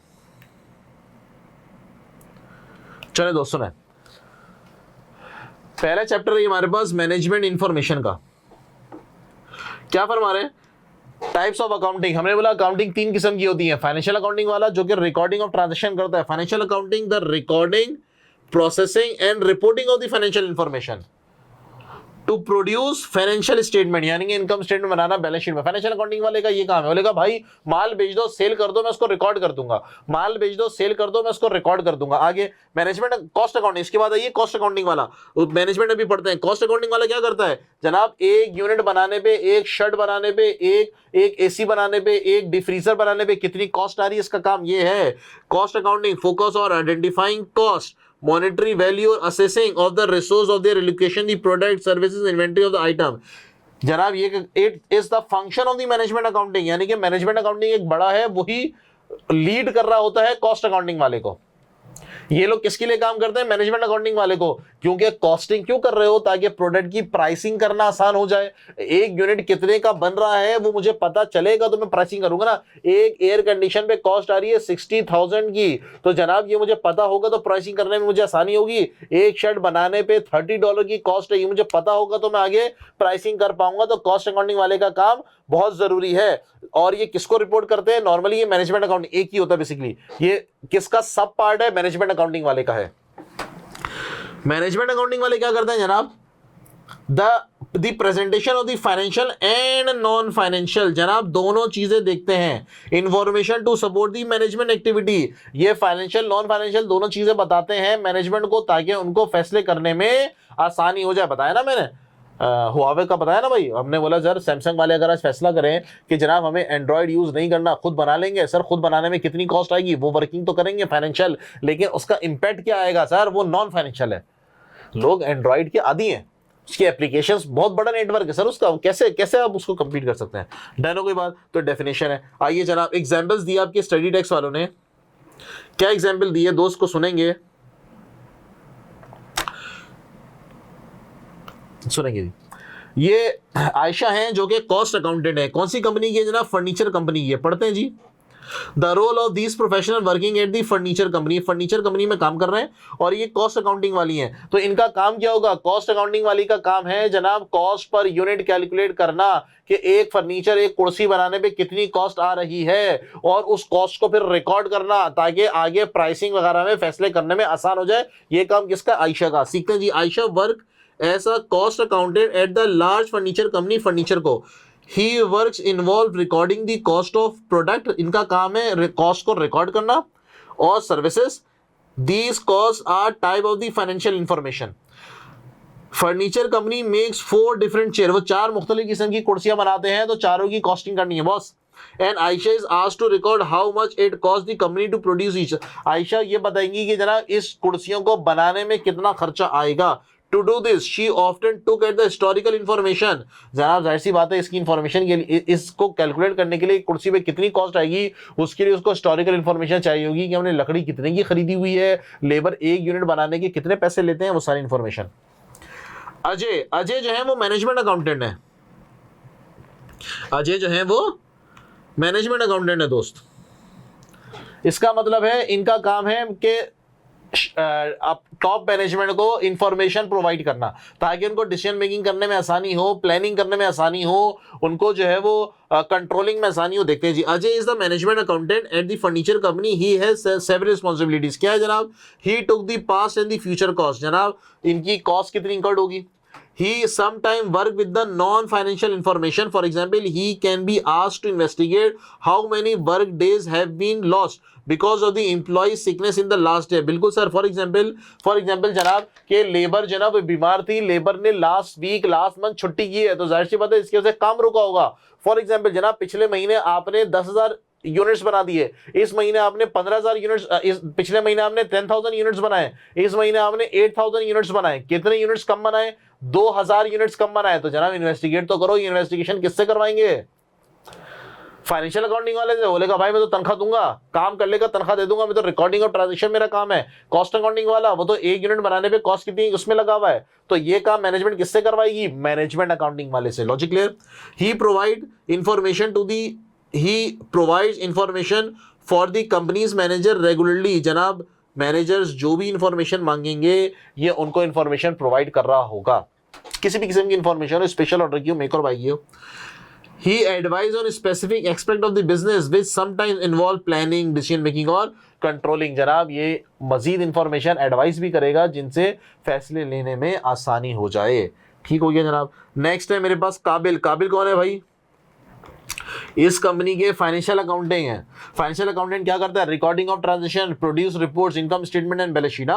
चले दोस्तों ने पहला चैप्टर है हमारे पास मैनेजमेंट इंफॉर्मेशन का। क्या फरमा रहे हैं? Types of accounting. हमने बोला अकाउंटिंग तीन किस्म की होती है। फाइनेंशियल अकाउंटिंग वाला जो कि रिकॉर्डिंग ऑफ ट्रांजैक्शन करता है, financial accounting the recording, processing and reporting of the financial information to produce financial statement, यानी कि इनकम स्टेटमेंट बनाना बैलेंस शीट में। फाइनेंशियल अकाउंटिंग वाले का ये काम है, बोलेगा भाई माल बेच दो, सेल कर दो, मैं उसको रिकॉर्ड कर दूंगा, माल बेच दो, सेल कर दो, मैं उसको रिकॉर्ड कर दूंगा। आगे मैनेजमेंट कॉस्ट अकाउंटिंग, इसके बाद आइए कॉस्ट अकाउंटिंग वाला, मैनेजमेंट में भी पढ़ते हैं। कॉस्ट अकाउंटिंग वाला क्या करता है जनाब? एक यूनिट बनाने पे, एक शर्ट बनाने पे, एक एसी बनाने पे, एक डिफ्रीजर बनाने पे कितनी कॉस्ट आ रही है, इसका काम ये है। कॉस्ट अकाउंटिंग फोकस और identifying cost, monetary value or assessing of the resource of their allocation, the product, services, inventory of the item। जनाब ये it is the function of the management accounting, यानी कि मैनेजमेंट अकाउंटिंग एक बड़ा है, वही lead कर रहा होता है कॉस्ट अकाउंटिंग वाले को। ये लोग किसके लिए काम करते हैं? मैनेजमेंट अकाउंटिंग वाले को। क्योंकि कॉस्टिंग क्यों कर रहे हो? ताकि प्रोडक्ट की प्राइसिंग करना आसान हो जाए। एक यूनिट कितने का बन रहा है वो मुझे पता चलेगा तो मैं प्राइसिंग करूंगा ना। एक एयर कंडीशन पे कॉस्ट आ रही है 60,000 की, तो जनाब ये मुझे पता होगा तो प्राइसिंग करने में मुझे आसानी होगी। एक शर्ट बनाने पे $30 की कॉस्ट है, ये मुझे पता होगा तो मैं आगे प्राइसिंग कर पाऊंगा। तो कॉस्ट अकाउंटिंग वाले का काम बहुत जरूरी है। और ये किसको रिपोर्ट करते हैं? नॉर्मली ये मैनेजमेंट अकाउंटिंग एक ही होता है बेसिकली। ये किसका सब पार्ट है? मैनेजमेंट अकाउंटिंग वाले का है। मैनेजमेंट अकाउंटिंग वाले क्या करते हैं जनाब? The presentation of the financial and non financial, जनाब दोनों चीजें देखते हैं। Information to support the management activity, ये फाइनेंशियल नॉन फाइनेंशियल दोनों चीजें बताते हैं मैनेजमेंट को, ताकि उनको फैसले करने में आसानी हो जाए। बताया ना मैंने, हुआवे का बताया ना भाई, हमने बोला सर सैमसंग वाले अगर आज फैसला करें कि जनाब हमें एंड्रॉइड यूज नहीं करना, खुद बना लेंगे। सर खुद बनाने में कितनी कॉस्ट आएगी? वो वर्किंग तो करेंगे फाइनेंशियल, लेकिन उसका इंपैक्ट क्या आएगा सर? वो नॉन फाइनेंशियल है। लोग एंड्रॉइड के आदी हैं, उसकी एप्लीकेशंस बहुत बड़ा नेटवर्क है सर उसका, कैसे कैसे आप उसको कंप्लीट कर सकते हैं? डन हो गई बात। तो डेफिनेशन है। आइए जनाब एग्जांपल्स दिए आपके स्टडी टेक्स्ट वालों ने, क्या एग्जांपल दिए दोस्त को सुनेंगे, सुनेंगे। ये आयशा हैं जो कि कॉस्ट अकाउंटेंट है। कौन सी कंपनी की है जनाब? फर्नीचर कंपनी की है। पढ़ते हैं जी। The role of these professional working at the furniture company, furniture company में काम कर रहे हैं और ये कॉस्ट अकाउंटिंग वाली हैं। तो इनका काम क्या होगा? कॉस्ट अकाउंटिंग वाली का काम है जनाब कॉस्ट पर यूनिट कैलकुलेट करना कि एक फर्नीचर, एक कुर्सी बनाने पे कितनी कॉस्ट आ रही है, और उस कॉस्ट को फिर रिकॉर्ड करना ताकि आगे प्राइसिंग वगैरह में फैसले करने में आसान हो जाए। ये काम किसका? आयशा का। सीखते हैं जी। Ayesha work as a cost accountant at the large furniture company, furniture को। He works involved recording the cost of product, इनका काम है कॉस्ट को रिकॉर्ड करना, और services. These costs are type of the financial information। Furniture company makes 4 different chair, वो 4 मुख्तलिफ किस्म की कुर्सियां बनाते हैं, तो चारों की कॉस्टिंग करनी है boss. And Ayesha is asked to record how much it cost the company to produce each. Ayesha ये बताएंगी कि जनाब इस कुर्सियों को बनाने में कितना खर्चा आएगा। To do this, she often took at the historical information। जनाब जाहिर सी बात है इसकी इंफॉर्मेशन के लिए, इसको कैलकुलेट करने के लिए कुर्सी पे कितनी कॉस्ट आएगी, उसके लिए उसको हिस्टोरिकल इंफॉर्मेशन चाहिए होगी कि हमने लकड़ी कितने की खरीदी हुई है, लेबर एक यूनिट बनाने के कितने पैसे लेते हैं, वो सारी इंफॉर्मेशन। अजय जो है वो मैनेजमेंट अकाउंटेंट है। अजय जो है वो मैनेजमेंट अकाउंटेंट है दोस्त। इसका मतलब है इनका काम है कि टॉप मैनेजमेंट को इंफॉर्मेशन प्रोवाइड करना ताकि उनको डिसीजन मेकिंग करने में आसानी हो, प्लानिंग करने में आसानी हो, उनको जो है वो कंट्रोलिंग में आसानी हो। देखते हैं जी, Ajay is the management accountant at the furniture company, he has several responsibilities. क्या है जनाब? He took the past and the future cost. जनाब इनकी कॉस्ट कितनी इंकर्ड होगी? He sometime work with the non-financial information. For example, he can be asked to investigate how many work days have been lost because of the employee sickness in the last day. बिल्कुल sir. For example जनाब के labour जनाब बीमार थी, labour ने last week last month छुट्टी की है, तो जाहिर सी बात है इसकी वजह से काम रुका होगा। फॉर एग्जाम्पल जनाब पिछले महीने आपने 10,000 यूनिट्स बना दिए, इस महीने आपने 15,000 यूनिट्स, पिछले महीने आपने 10,000 यूनिट्स बनाए, इस महीने आपने 8,000 यूनिट्स बनाए। कितने यूनिट्स कम बनाए? 2,000 यूनिट्स कम बनाए। तो जनाब इन्वेस्टिगेट तो करो। ये इन्वेस्टिगेशन किससे करवाएंगे? फाइनेंशियल अकाउंटिंग वाले से। बोलेगा भाई मैं तो तनख्वाह दूंगा, काम कर लेगा तनख्वाह दे दूंगा, मैं तो रिकॉर्डिंग और ट्रांजेक्शन मेरा काम है। कॉस्ट अकाउंटिंग वाला वो तो एक यूनिट बनाने पे कॉस्ट कितनी उसमें लगा हुआ है, तो ये काम मैनेजमेंट किससे करवाएगी? मैनेजमेंट अकाउंटिंग वाले से। Logic clear? He provide information to the he provides information for the company's manager regularly। जनाब मैनेजर्स जो भी इंफॉर्मेशन मांगेंगे ये उनको इंफॉर्मेशन प्रोवाइड कर रहा होगा। किसी भी किस्म की इंफॉर्मेशन हो, स्पेशल ऑर्डर की हो, मेक और बाई की हो। He advise on specific aspect of the business which sometimes involve planning, decision making और controlling। जनाब ये मजीद इंफॉर्मेशन एडवाइस भी करेगा जिनसे फैसले लेने में आसानी हो जाए। ठीक हो गया जनाब। नेक्स्ट है मेरे पास काबिल। काबिल कौन है भाई? इस कंपनी के फाइनेंशियल अकाउंटिंग है। फाइनेंशियल अकाउंटेंट क्या करता है? Recording of transaction, produce reports, income statement and balance sheet.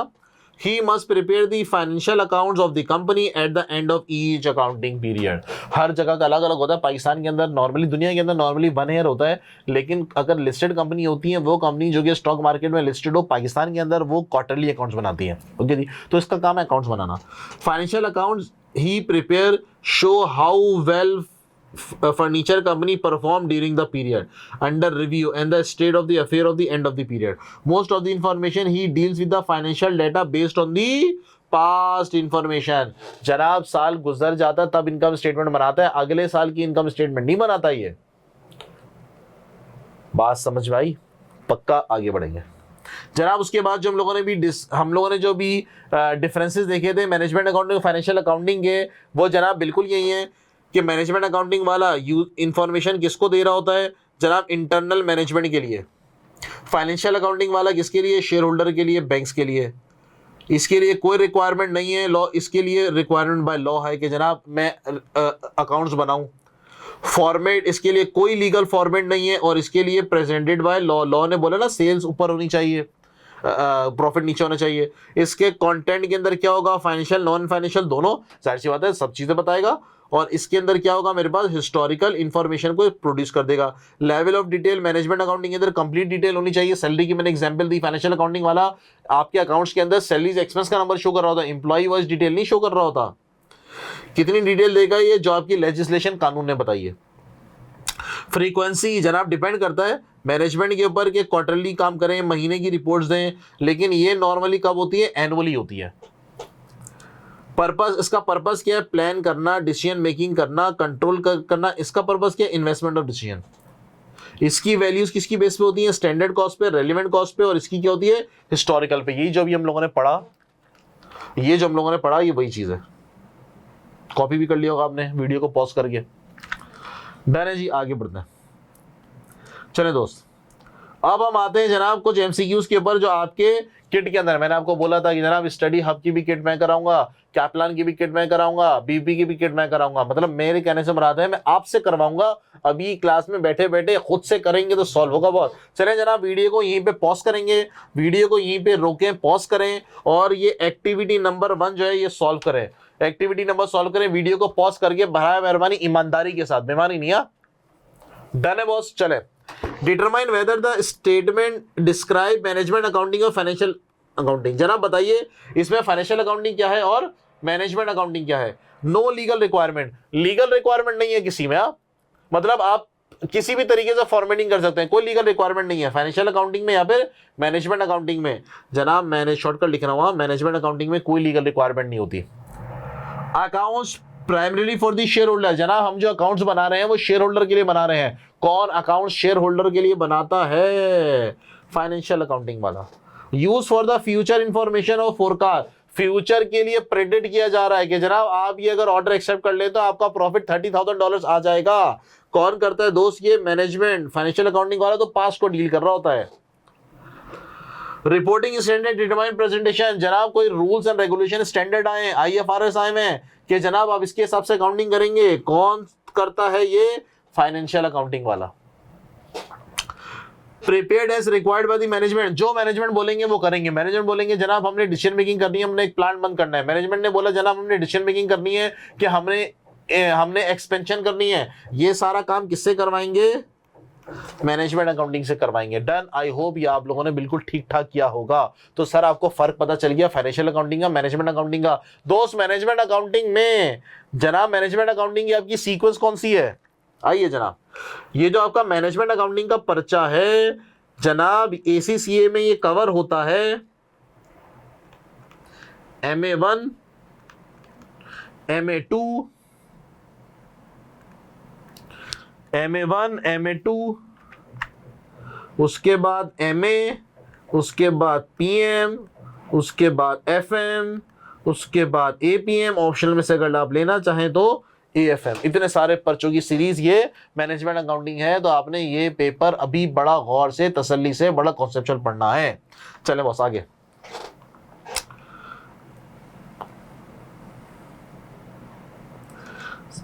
He must prepare the financial accounts of the company at the end of each accounting period। हर जगह का अलग अलग होता है। पाकिस्तान के अंदर नॉर्मली, दुनिया के अंदर नॉर्मली 1 ईयर होता है, लेकिन अगर लिस्टेड कंपनी होती है वो कंपनी जो कि स्टॉक मार्केट में लिस्टेड हो, पाकिस्तान के अंदर वो क्वार्टरली अकाउंट्स बनाती है। ओके जी, तो इसका काम है accounts banana. Financial accounts he prepare show how well furniture company performed during the period under review and the state of the affair of the end of the period. Most of the information he deals with the financial data based on the past information। जनाब साल गुजर जाता तब income statement बनाता है, अगले साल की इनकम स्टेटमेंट नहीं बनाता। ये बात समझ में आई? पक्का आगे बढ़ेंगे जनाब। उसके बाद जो हम लोगों ने जो भी डिफरेंसेस देखे थे मैनेजमेंट अकाउंटिंग फाइनेंशियल अकाउंटिंग के, वो जनाब बिल्कुल यही है कि मैनेजमेंट अकाउंटिंग वाला इंफॉर्मेशन किसको दे रहा होता है? जनाब इंटरनल मैनेजमेंट के लिए। फाइनेंशियल अकाउंटिंग वाला किसके लिए? शेयर होल्डर के लिए, बैंक्स के लिए। इसके लिए कोई रिक्वायरमेंट नहीं है लॉ, इसके लिए रिक्वायरमेंट बाय लॉ है कि जनाब मैं अकाउंट्स बनाऊं। फॉर्मेट, इसके लिए कोई लीगल फॉर्मेट नहीं है और इसके लिए प्रेजेंटेड बाय लॉ। लॉ ने बोला ना सेल्स ऊपर होनी चाहिए, प्रॉफिट नीचे होना चाहिए। इसके कंटेंट के अंदर क्या होगा? फाइनेंशियल नॉन फाइनेंशियल दोनों, जाहिर सी बात है सब चीजें बताएगा। और इसके अंदर क्या होगा मेरे पास? हिस्टोरिकल इंफॉर्मेशन को प्रोड्यूस कर देगा। Level of detail management accounting के अंदर कंप्लीट डिटेल होनी चाहिए। सैलरी की मैंने एग्जांपल दी। फाइनेंशियल अकाउंटिंग वाला आपके अकाउंट्स के अंदर सैलरीज एक्सपेंस का नंबर शो कर रहा होता है, एम्प्लॉय वाइज डिटेल नहीं शो कर रहा होता। कितनी डिटेल देगा ये? जो आपकी लेजिस्लेशन कानून ने बताइए। फ्रीक्वेंसी जनाब डिपेंड करता है मैनेजमेंट के ऊपर कि क्वार्टरली काम करें, महीने की रिपोर्ट्स दें, लेकिन ये नॉर्मली कब होती है? एनुअली होती है। पर्पस, इसका पर्पस क्या है? प्लान करना, डिसीजन मेकिंग करना, कंट्रोल करना। इसका पर्पस क्या है? Investment of decision. इसकी वैल्यूज किसकी बेस पे होती है? स्टैंडर्ड कॉस्ट पे, रेलेवेंट कॉस्ट पे, और इसकी क्या होती है? हिस्टोरिकल पे। यही जो भी हम लोगों ने पढ़ा, ये वही चीज है। कॉपी भी कर लिया होगा आपने वीडियो को पॉज करके। डन है जी, आगे बढ़ते हैं। चले दोस्त, अब हम आते हैं जनाब कुछ एमसीक्यूज के ऊपर जो आपके किट के अंदर। मैंने आपको बोला था कि जनाब स्टडी हब की भी किट मैं कराऊंगा, कैपलान की भी किट मैं कराऊंगा, बीपी की भी किट मैं कराऊंगा। मतलब मेरे कहने से मुराद है मैं आपसे करवाऊंगा। अभी क्लास में बैठे बैठे खुद से करेंगे तो सॉल्व होगा बहुत। चले जनाब वीडियो को यहीं पे पॉज करेंगे, वीडियो को यहीं पे रोकें, पॉज करें और ये एक्टिविटी नंबर 1 जो है ये सॉल्व करें। एक्टिविटी नंबर सॉल्व करें, वीडियो को पॉज करके बराए मेहरबानी ईमानदारी के साथ, बेईमानी नहीं। डन है बॉस। चले, determine whether the statement describe management accounting और फाइनेंशियल अकाउंटिंग। जनाब बताइए इसमें फाइनेंशियल अकाउंटिंग क्या है और मैनेजमेंट अकाउंटिंग क्या है? No legal requirement. Legal requirement नहीं है किसी में। मतलब आप किसी भी तरीके से फॉर्मेटिंग कर सकते हैं, कोई लीगल रिक्वायरमेंट नहीं है फाइनेंशियल अकाउंटिंग में या फिर मैनेजमेंट अकाउंटिंग में। जनाब मैंने शॉर्टकट लिख रहा हूं, मैनेजमेंट अकाउंटिंग में कोई लीगल रिक्वायरमेंट नहीं होती। Accounts primarily for the share holder. जनाब हम जो अकाउंट्स बना रहे हैं वो शेयर होल्डर के लिए बना रहे हैं। कौन अकाउंट शेयर होल्डर के लिए बनाता है? फाइनेंशियल अकाउंटिंग वाला। Use for the future information और फोरकास्ट, फ्यूचर के लिए प्रेडिक्ट किया जा रहा है कि जनाब आप ये अगर ऑर्डर एक्सेप्ट कर ले तो आपका प्रॉफिट $30,000 आ जाएगा। कौन करता है दोस्त? ये मैनेजमेंट, फाइनेंशियल अकाउंटिंग वाला तो पास्ट को डील कर रहा होता है। रिपोर्टिंग स्टैंडर्ड डिटरमाइन प्रेजेंटेशन, जनाब कोई रूल्स एंड रेगुलेशन स्टैंडर्ड आए, IFRS आए हैं कि जनाब आप इसके हिसाब से अकाउंटिंग करेंगे। कौन करता है ये? फाइनेंशियल अकाउंटिंग वाला। Prepared as required by the management, जो मैनेजमेंट बोलेंगे वो करेंगे। मैनेजमेंट बोलेंगे जनाब हमने डिसीजन मेकिंग करनी है, हमने एक प्लांट बंद करना है। मैनेजमेंट ने बोला जनाब हमने डिसीजन मेकिंग करनी है कि हमने एक्सपेंशन करनी है। ये सारा काम किससे करवाएंगे? मैनेजमेंट अकाउंटिंग से करवाएंगे। डन। आई होप ये आप लोगों ने बिल्कुल ठीक ठाक किया होगा। तो सर आपको फर्क पता चल गया फाइनेंशियल अकाउंटिंग का, मैनेजमेंट अकाउंटिंग का। दोस्त मैनेजमेंट अकाउंटिंग में जनाब मैनेजमेंट अकाउंटिंग की आपकी सीक्वेंस कौन सी है? आइए जनाब, ये जो आपका मैनेजमेंट अकाउंटिंग का पर्चा है जनाब, ACCA में ये कवर होता है MA1, MA2, MA1, MA2, उसके बाद MA, उसके बाद PM, उसके बाद FM, उसके बाद APM, ऑप्शनल में से अगर आप लेना चाहें तो AFM। इतने सारे पर्चों की सीरीज ये मैनेजमेंट अकाउंटिंग है। तो आपने ये पेपर अभी बड़ा गौर से, तसल्ली से, बड़ा कॉन्सेप्चुअल पढ़ना है। चले बॉस आगे।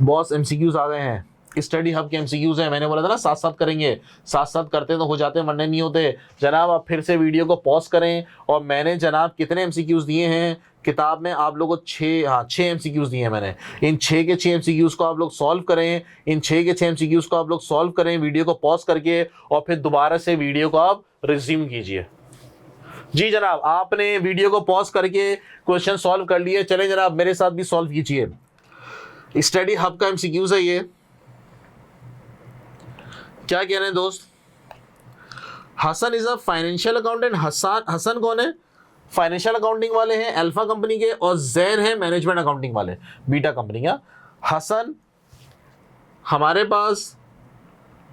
बॉस MCQs आ गए हैं। स्टडी हब के MCQs हैं। मैंने बोला था ना साथ साथ करेंगे, साथ साथ करते तो हो जाते, वरना नहीं होते। जनाब आप फिर से वीडियो को पॉज करें। और मैंने जनाब कितने MCQs दिए हैं किताब में? आप लोगों को 6 MCQs दिए हैं मैंने। इन 6 के 6 MCQs को आप लोग सॉल्व करें। इन 6 के 6 MCQs को आप लोग सॉल्व करें वीडियो को पॉज करके, और फिर दोबारा से वीडियो को आप रिज्यूम कीजिए। जी जनाब, आपने वीडियो को पॉज करके क्वेश्चन सॉल्व कर लिए। चलें जनाब मेरे साथ भी सॉल्व कीजिए। स्टडी हब का MCQs है ये। क्या कह रहे हैं दोस्त? Hasan is a financial accountant. Hasan कौन है? फाइनेंशियल अकाउंटिंग वाले हैं अल्फा कंपनी के, और जैन है मैनेजमेंट अकाउंटिंग वाले, बीटा कंपनी का। हसन हमारे पास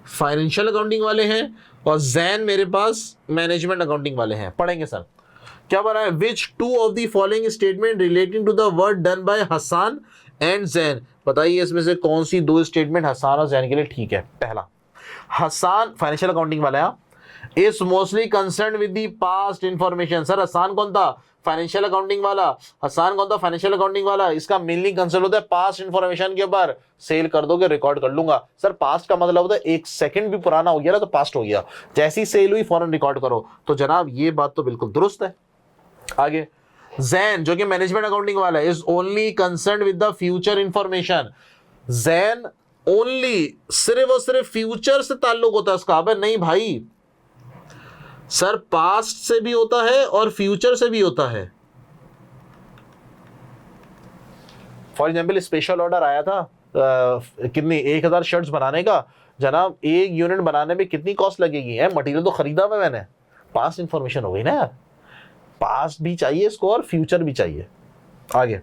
फाइनेंशियल अकाउंटिंग वाले हैं और जैन मेरे पास मैनेजमेंट अकाउंटिंग वाले हैं। पढ़ेंगे सर। क्या बना है? Which two of the following statement relating to the work done by Hasan and Jain, बताइए इसमें से कौन सी 2 स्टेटमेंट हसन और जैन के लिए ठीक है? पहला, हसन फाइनेंशियल अकाउंटिंग वाला है, is mostly concern with the past information. Sir Hasan कौन था? फाइनेंशियल अकाउंटिंग वाला। हसन कौन था? फाइनेंशियल अकाउंटिंग वाला। इसका मेनली कंसर्न होता है पास्ट इंफॉर्मेशन के ऊपर। सेल कर दोगे रिकॉर्ड कर लूंगा। सर पास्ट का मतलब होता है 1 सेकंड भी पुराना हो गया ना तो पास्ट हो गया, जैसी सेल हुई फौरन रिकॉर्ड करो। तो जनाब ये बात तो बिल्कुल दुरुस्त है। आगे, जैन जो कि मैनेजमेंट अकाउंटिंग वाला है, is only concern with the future information. Jain only, सिर्फ और सिर्फ फ्यूचर से ताल्लुक होता है उसका। अब नहीं भाई सर, पास्ट से भी होता है और फ्यूचर से भी होता है। फॉर एग्जाम्पल स्पेशल ऑर्डर आया था कितनी 1000 शर्ट्स बनाने का। जनाब 1 यूनिट बनाने में कितनी कॉस्ट लगेगी? है मटेरियल तो खरीदा हुआ मैंने। पास्ट इंफॉर्मेशन हो गई ना यार, पास्ट भी चाहिए इसको और फ्यूचर भी चाहिए। आगे,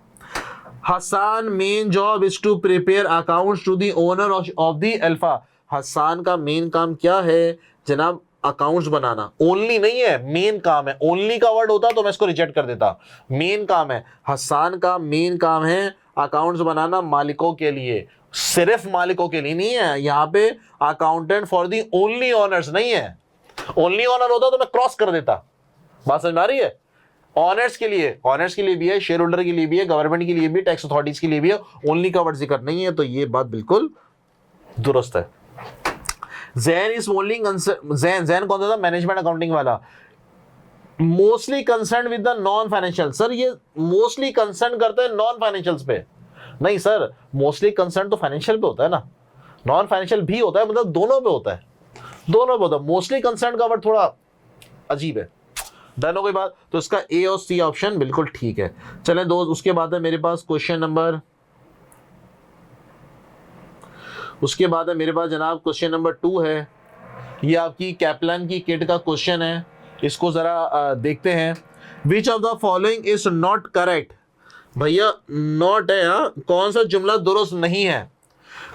Hasan main job is to prepare accounts to the owner of the alpha. Hasan का मेन काम क्या है जनाब? अकाउंट्स बनाना। ओनली नहीं है, मेन काम है। ओनली का वर्ड होता तो मैं इसको रिजेक्ट कर देता। मेन काम है, हसन का मेन काम है अकाउंट्स बनाना मालिकों के लिए। सिर्फ मालिकों के लिए नहीं है, यहाँ पे accountant for the only honours नहीं है। ओनली ऑनर होता तो मैं क्रॉस कर देता। बात समझ में आ रही है? ऑनर्स के लिए भी है, शेयर होल्डर के लिए भी है, गवर्नमेंट के लिए भी, टैक्स अथॉरिटीज के लिए भी है। ओनली का वर्ड जिक्र नहीं है, तो ये बात बिल्कुल दुरुस्त है। जैन इज ओनली जैन कौन सा था? मैनेजमेंट अकाउंटिंग वाला। Mostly concern with the non financial. Sir ये मोस्टली कंसर्न करते हैं नॉन फाइनेंशियल्स पे। नहीं सर, मोस्टली कंसर्न तो फाइनेंशियल पे होता है ना, नॉन फाइनेंशियल भी होता है, मतलब दोनों पे होता है, दोनों पे होता है। मोस्टली कंसर्न का वर्ड थोड़ा अजीब है। डन हो गई बात? तो इसका ए और सी ऑप्शन बिल्कुल ठीक है। चलें दोस्त, उसके बाद है मेरे पास क्वेश्चन नंबर, उसके बाद है मेरे पास जनाब क्वेश्चन नंबर 2 है। ये आपकी कैप्लन की किट का क्वेश्चन है, इसको जरा देखते हैं। Which of the following is not correct? भैया नॉट है, हाँ, कौन सा जुमला दुरुस्त नहीं है?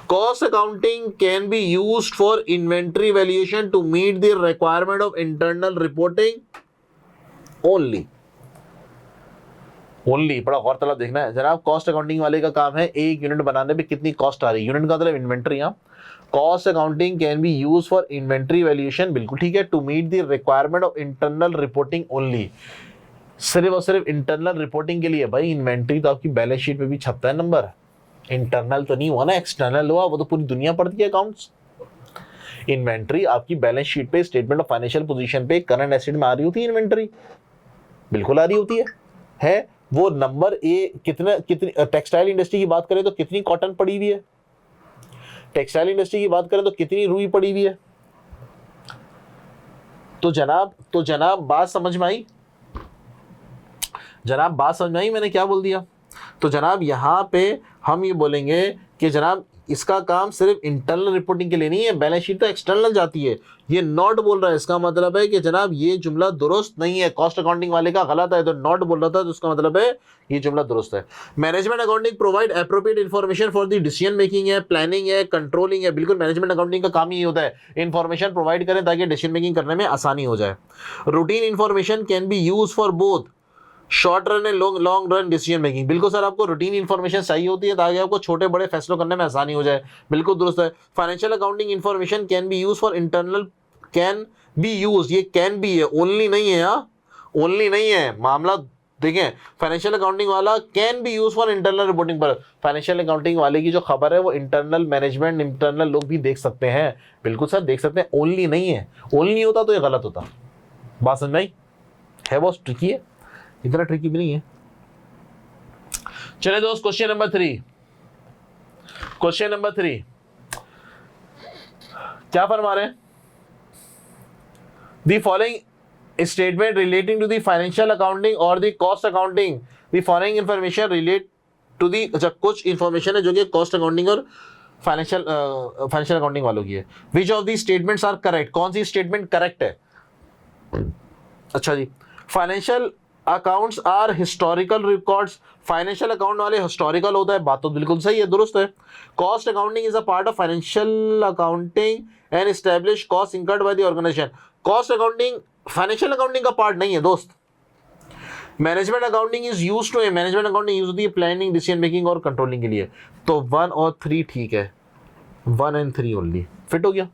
Cost accounting can be used for inventory valuation to meet the requirement of internal reporting. Only बड़ा गौरतलब देखना है जनाब। कॉस्ट अकाउंटिंग वाले का काम है एक यूनिट बनाने पे कितनी कॉस्ट आ रही है, यूनिट का मतलब inventory. Cost accounting can be use for inventory valuation, बिल्कुल ठीक है, to meet the requirement of internal reporting only, सिर्फ और सिर्फ इंटरनल रिपोर्टिंग के लिए। भाई इन्वेंट्री तो आपकी बैलेंस शीट पे भी छपता है नंबर, इंटरनल तो नहीं हुआ ना, एक्सटर्नल हुआ, वो तो पूरी दुनिया पढ़ती है अकाउंट्स। इन्वेंट्री आपकी बैलेंस शीट पे, स्टेटमेंट ऑफ फाइनेंशियल पोजीशन पे, करंट एसेट में आ रही होती है इन्वेंट्री, बिल्कुल आ रही होती है वो नंबर कितनी टेक्सटाइल इंडस्ट्री की बात करें तो कितनी कॉटन पड़ी हुई है, टेक्सटाइल इंडस्ट्री की बात करें तो कितनी रुई पड़ी हुई है। तो जनाब बात समझ में आई, मैंने क्या बोल दिया। तो जनाब यहां पे हम ये बोलेंगे कि जनाब इसका काम सिर्फ इंटरनल रिपोर्टिंग के लिए नहीं है, बैलेंस शीट तो एक्सटर्नल जाती है। ये नॉट बोल रहा है, इसका मतलब है कि जनाब ये जुमला दुरुस्त नहीं है, कॉस्ट अकाउंटिंग वाले का गलत है, तो नॉट बोल रहा था, तो उसका मतलब है ये जुमला दुरुस्त है। Management accounting provide appropriate information for the decision making है, प्लानिंग है, कंट्रोलिंग है। बिल्कुल मैनेजमेंट अकाउंटिंग का काम ही होता है, इन्फॉर्मेशन प्रोवाइड करें ताकि डिसीजन मेकिंग करने में आसानी हो जाए। Routine information can be use for both short run and long run decision making. बिल्कुल सर, आपको रूटीन इन्फॉर्मेशन चाहिए होती है ताकि आपको छोटे बड़े फैसलों करने में आसानी हो जाए, बिल्कुल दुरुस्त है। Financial accounting information can be use for internal, can be use, ये कैन बी है, ओनली नहीं है, ओनली नहीं है मामला। देखें फाइनेंशियल अकाउंटिंग वाला can be use for internal reporting, पर फाइनेंशियल अकाउंटिंग वाले की जो खबर है वो इंटरनल मैनेजमेंट, इंटरनल लोग भी देख सकते हैं, बिल्कुल सर देख सकते हैं, ओनली नहीं है। ओनली होता तो ये गलत होता। बात समझ में आई है, बहुत ट्रिकी है, इतना ट्रिकी भी नहीं है। चले दोस्त क्वेश्चन नंबर 3, क्या फरमा रहे हैं। The following statement relating to the financial accounting और the cost accounting, the following information relate to the, अच्छा कुछ इंफॉर्मेशन है जो कि कॉस्ट अकाउंटिंग और फाइनेंशियल अकाउंटिंग वालों की है। Which of the statements are correct, कौन सी स्टेटमेंट करेक्ट है। अच्छा जी, financial accounts are historical records, financial account वाले हिस्टोरिकल होता है, बात तो बिल्कुल सही है, दुरुस्त है। Cost accounting is a part of financial accounting and establish cost incurred by the organisation. Cost accounting financial accounting का पार्ट नहीं है दोस्त। Management accounting is use to, management accounting use होती है प्लानिंग, डिसीजन मेकिंग और controlling के लिए। तो 1 और 3 ठीक है, 1 and 3 ओनली फिट हो गया,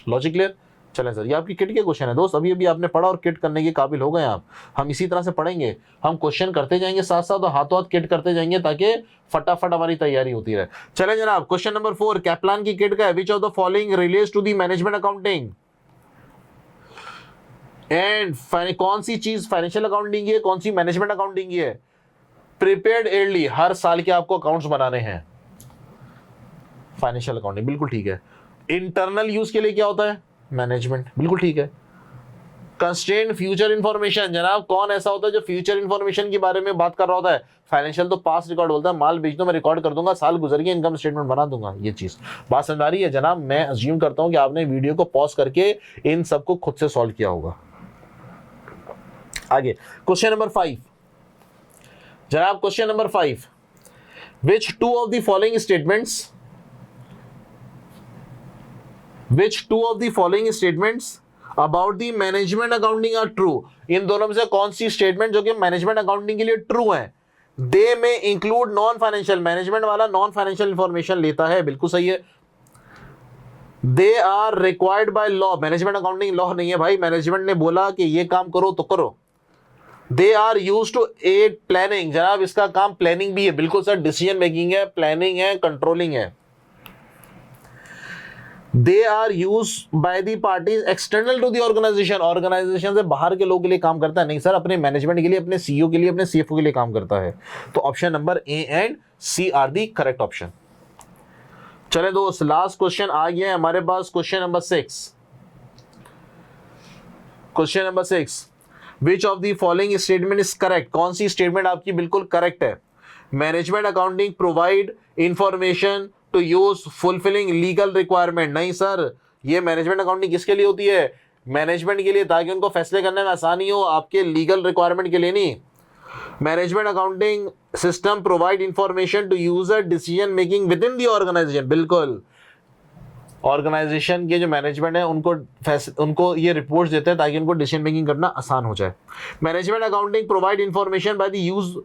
लॉजिक क्लियर। चलें सर, ये आपकी किट के क्वेश्चन है दोस्त, अभी अभी आपने पढ़ा और किट करने के काबिल हो गए आप। हम इसी तरह से पढ़ेंगे, हम क्वेश्चन करते जाएंगे साथ साथ और हाथों हाथ किट करते जाएंगे ताकि फटाफट हमारी तैयारी होती रहे। चलें जनाब, क्वेश्चन नंबर 4 कैप्लान की किट का है। Which of the following relates to the management accounting and कौन सी चीज फाइनेंशियल अकाउंटिंग की है, कौन सी मैनेजमेंट अकाउंटिंग की है। प्रिपेयर्ड ईयरली, हर साल के आपको अकाउंट्स बनाने हैं, फाइनेंशियल अकाउंटिंग बिल्कुल ठीक है। इंटरनल यूज के लिए क्या होता है, मैनेजमेंट, बिल्कुल ठीक है। कंस्ट्रेंट फ्यूचर इंफॉर्मेशन, जनाब कौन ऐसा होता है जो फ्यूचर इंफॉर्मेशन के बारे में बात कर रहा होता है। फाइनेंशियल तो पास्ट रिकॉर्ड बोलता है, माल बेच दो मैं रिकॉर्ड कर दूंगा, साल गुजर गया इनकम स्टेटमेंट बना दूंगा, ये चीज बात समझ आ रही है जनाब। मैं अज्यूम करता हूं कि आपने वीडियो को पॉज करके इन सबको खुद से सॉल्व किया होगा। आगे क्वेश्चन नंबर 5 जनाब, question number 5, which two of the following statements about the management accounting are true। इन दोनों में से कौन सी स्टेटमेंट जो कि मैनेजमेंट अकाउंटिंग के लिए ट्रू है। दे में इंक्लूड नॉन फाइनेंशियल, मैनेजमेंट वाला नॉन फाइनेंशियल इंफॉर्मेशन लेता है, बिल्कुल सही है। They are required by law, management accounting law नहीं है भाई, मैनेजमेंट ने बोला कि ये काम करो तो करो। They are use to aid planning, जनाब इसका काम प्लानिंग भी है, बिल्कुल सर, डिसीजन मेकिंग है, प्लानिंग है, कंट्रोलिंग है। They are use by the parties external to the organisation, organisation से बाहर के लोगों के लिए काम करता है, नहीं सर अपने मैनेजमेंट के लिए, अपने सीईओ के लिए, अपने सीएफओ के लिए काम करता है। तो option number A and C are the correct option. चले दोस्त, लास्ट क्वेश्चन आ गया है हमारे पास, question number 6। Question number 6, which of the following statement is correct, कौन सी स्टेटमेंट आपकी बिल्कुल करेक्ट है। Management accounting provide information to use fulfilling legal requirement, नहीं सर, ये मैनेजमेंट अकाउंटिंग किसके लिए होती है, मैनेजमेंट के लिए, ताकि उनको फैसले करने में आसानी हो, आपके लीगल रिक्वायरमेंट के लिए नहीं। Management accounting system provide information to user decision making within the organisation, बिल्कुल। ऑर्गेनाइजेशन के जो मैनेजमेंट है उनको ये रिपोर्ट्स देते हैं ताकि उनको डिसीजन मेकिंग करना आसान हो जाए। Management accounting provide information by the use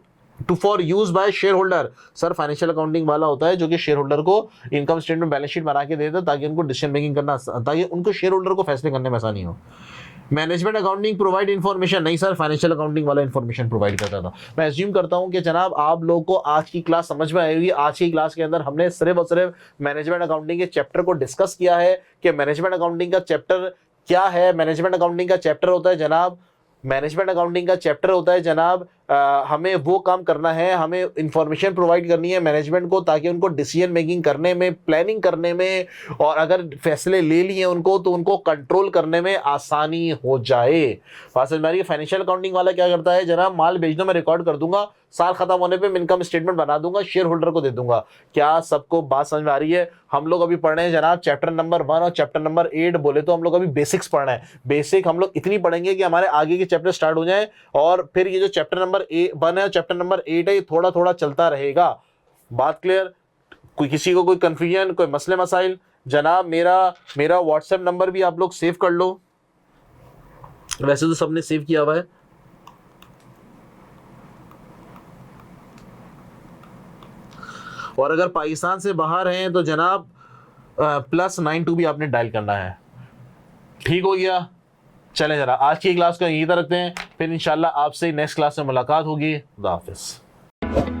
for use by share holder. Sir financial accounting वाला होता है जो कि शेयर होल्डर को इनकम स्टेटमेंट बैलेंस शीट बना के देता है ताकि उनको डिसीजन मेकिंग करना, ताकि उनको शेयर होल्डर को फैसले करने में आसानी हो। मैनेजमेंट अकाउंटिंग प्रोवाइड इन्फॉर्मेशन, नहीं सर फाइनेंशियल अकाउंटिंग वाला इन्फॉर्मेशन प्रोवाइड करता था। मैं एज्यूम करता हूं कि जनाब आप लोगों को आज की क्लास समझ में आएगी। आज की क्लास के अंदर हमने सिर्फ और सिर्फ मैनेजमेंट अकाउंटिंग के चैप्टर को डिस्कस किया है कि मैनेजमेंट अकाउंटिंग का चैप्टर क्या है। मैनेजमेंट अकाउंटिंग का चैप्टर होता है जनाब, मैनेजमेंट अकाउंटिंग का चैप्टर होता है जनाब हमें वो काम करना है, हमें इंफॉर्मेशन प्रोवाइड करनी है मैनेजमेंट को ताकि उनको डिसीजन मेकिंग करने में, प्लानिंग करने में, और अगर फैसले ले लिए उनको तो उनको कंट्रोल करने में आसानी हो जाए। बात समझ में आ रही है? फाइनेंशियल अकाउंटिंग वाला क्या करता है जनाब, माल बेच दो, मैं रिकॉर्ड कर दूंगा, साल खत्म होने पे इनकम स्टेटमेंट बना दूंगा, शेयर होल्डर को दे दूंगा। क्या सबको बात समझ में आ रही है? हम लोग अभी पढ़ रहे हैं जनाब चैप्टर नंबर 1 और चैप्टर नंबर 8, बोले तो हम लोग अभी बेसिक्स पढ़ रहे हैं। बेसिक हम लोग इतनी पढ़ेंगे कि हमारे आगे के चैप्टर स्टार्ट हो जाए, और फिर ये जो चैप्टर नंबर 1 है चैप्टर नंबर 8 है, ये थोड़ा थोड़ा चलता रहेगा। बात क्लियर? कोई किसी को कोई कंफ्यूजन, कोई मसले मसाइल? जनाब मेरा व्हाट्सएप नंबर भी आप लोग सेव कर लो, वैसे तो सबने सेव किया हुआ है। और अगर पाकिस्तान से बाहर हैं तो जनाब +92 भी आपने डायल करना है। ठीक हो गया? चलें जरा आज की क्लास को यहीं तक रखते हैं, फिर इंशाल्लाह आपसे नेक्स्ट क्लास में मुलाकात होगी। खुदा हाफिज़।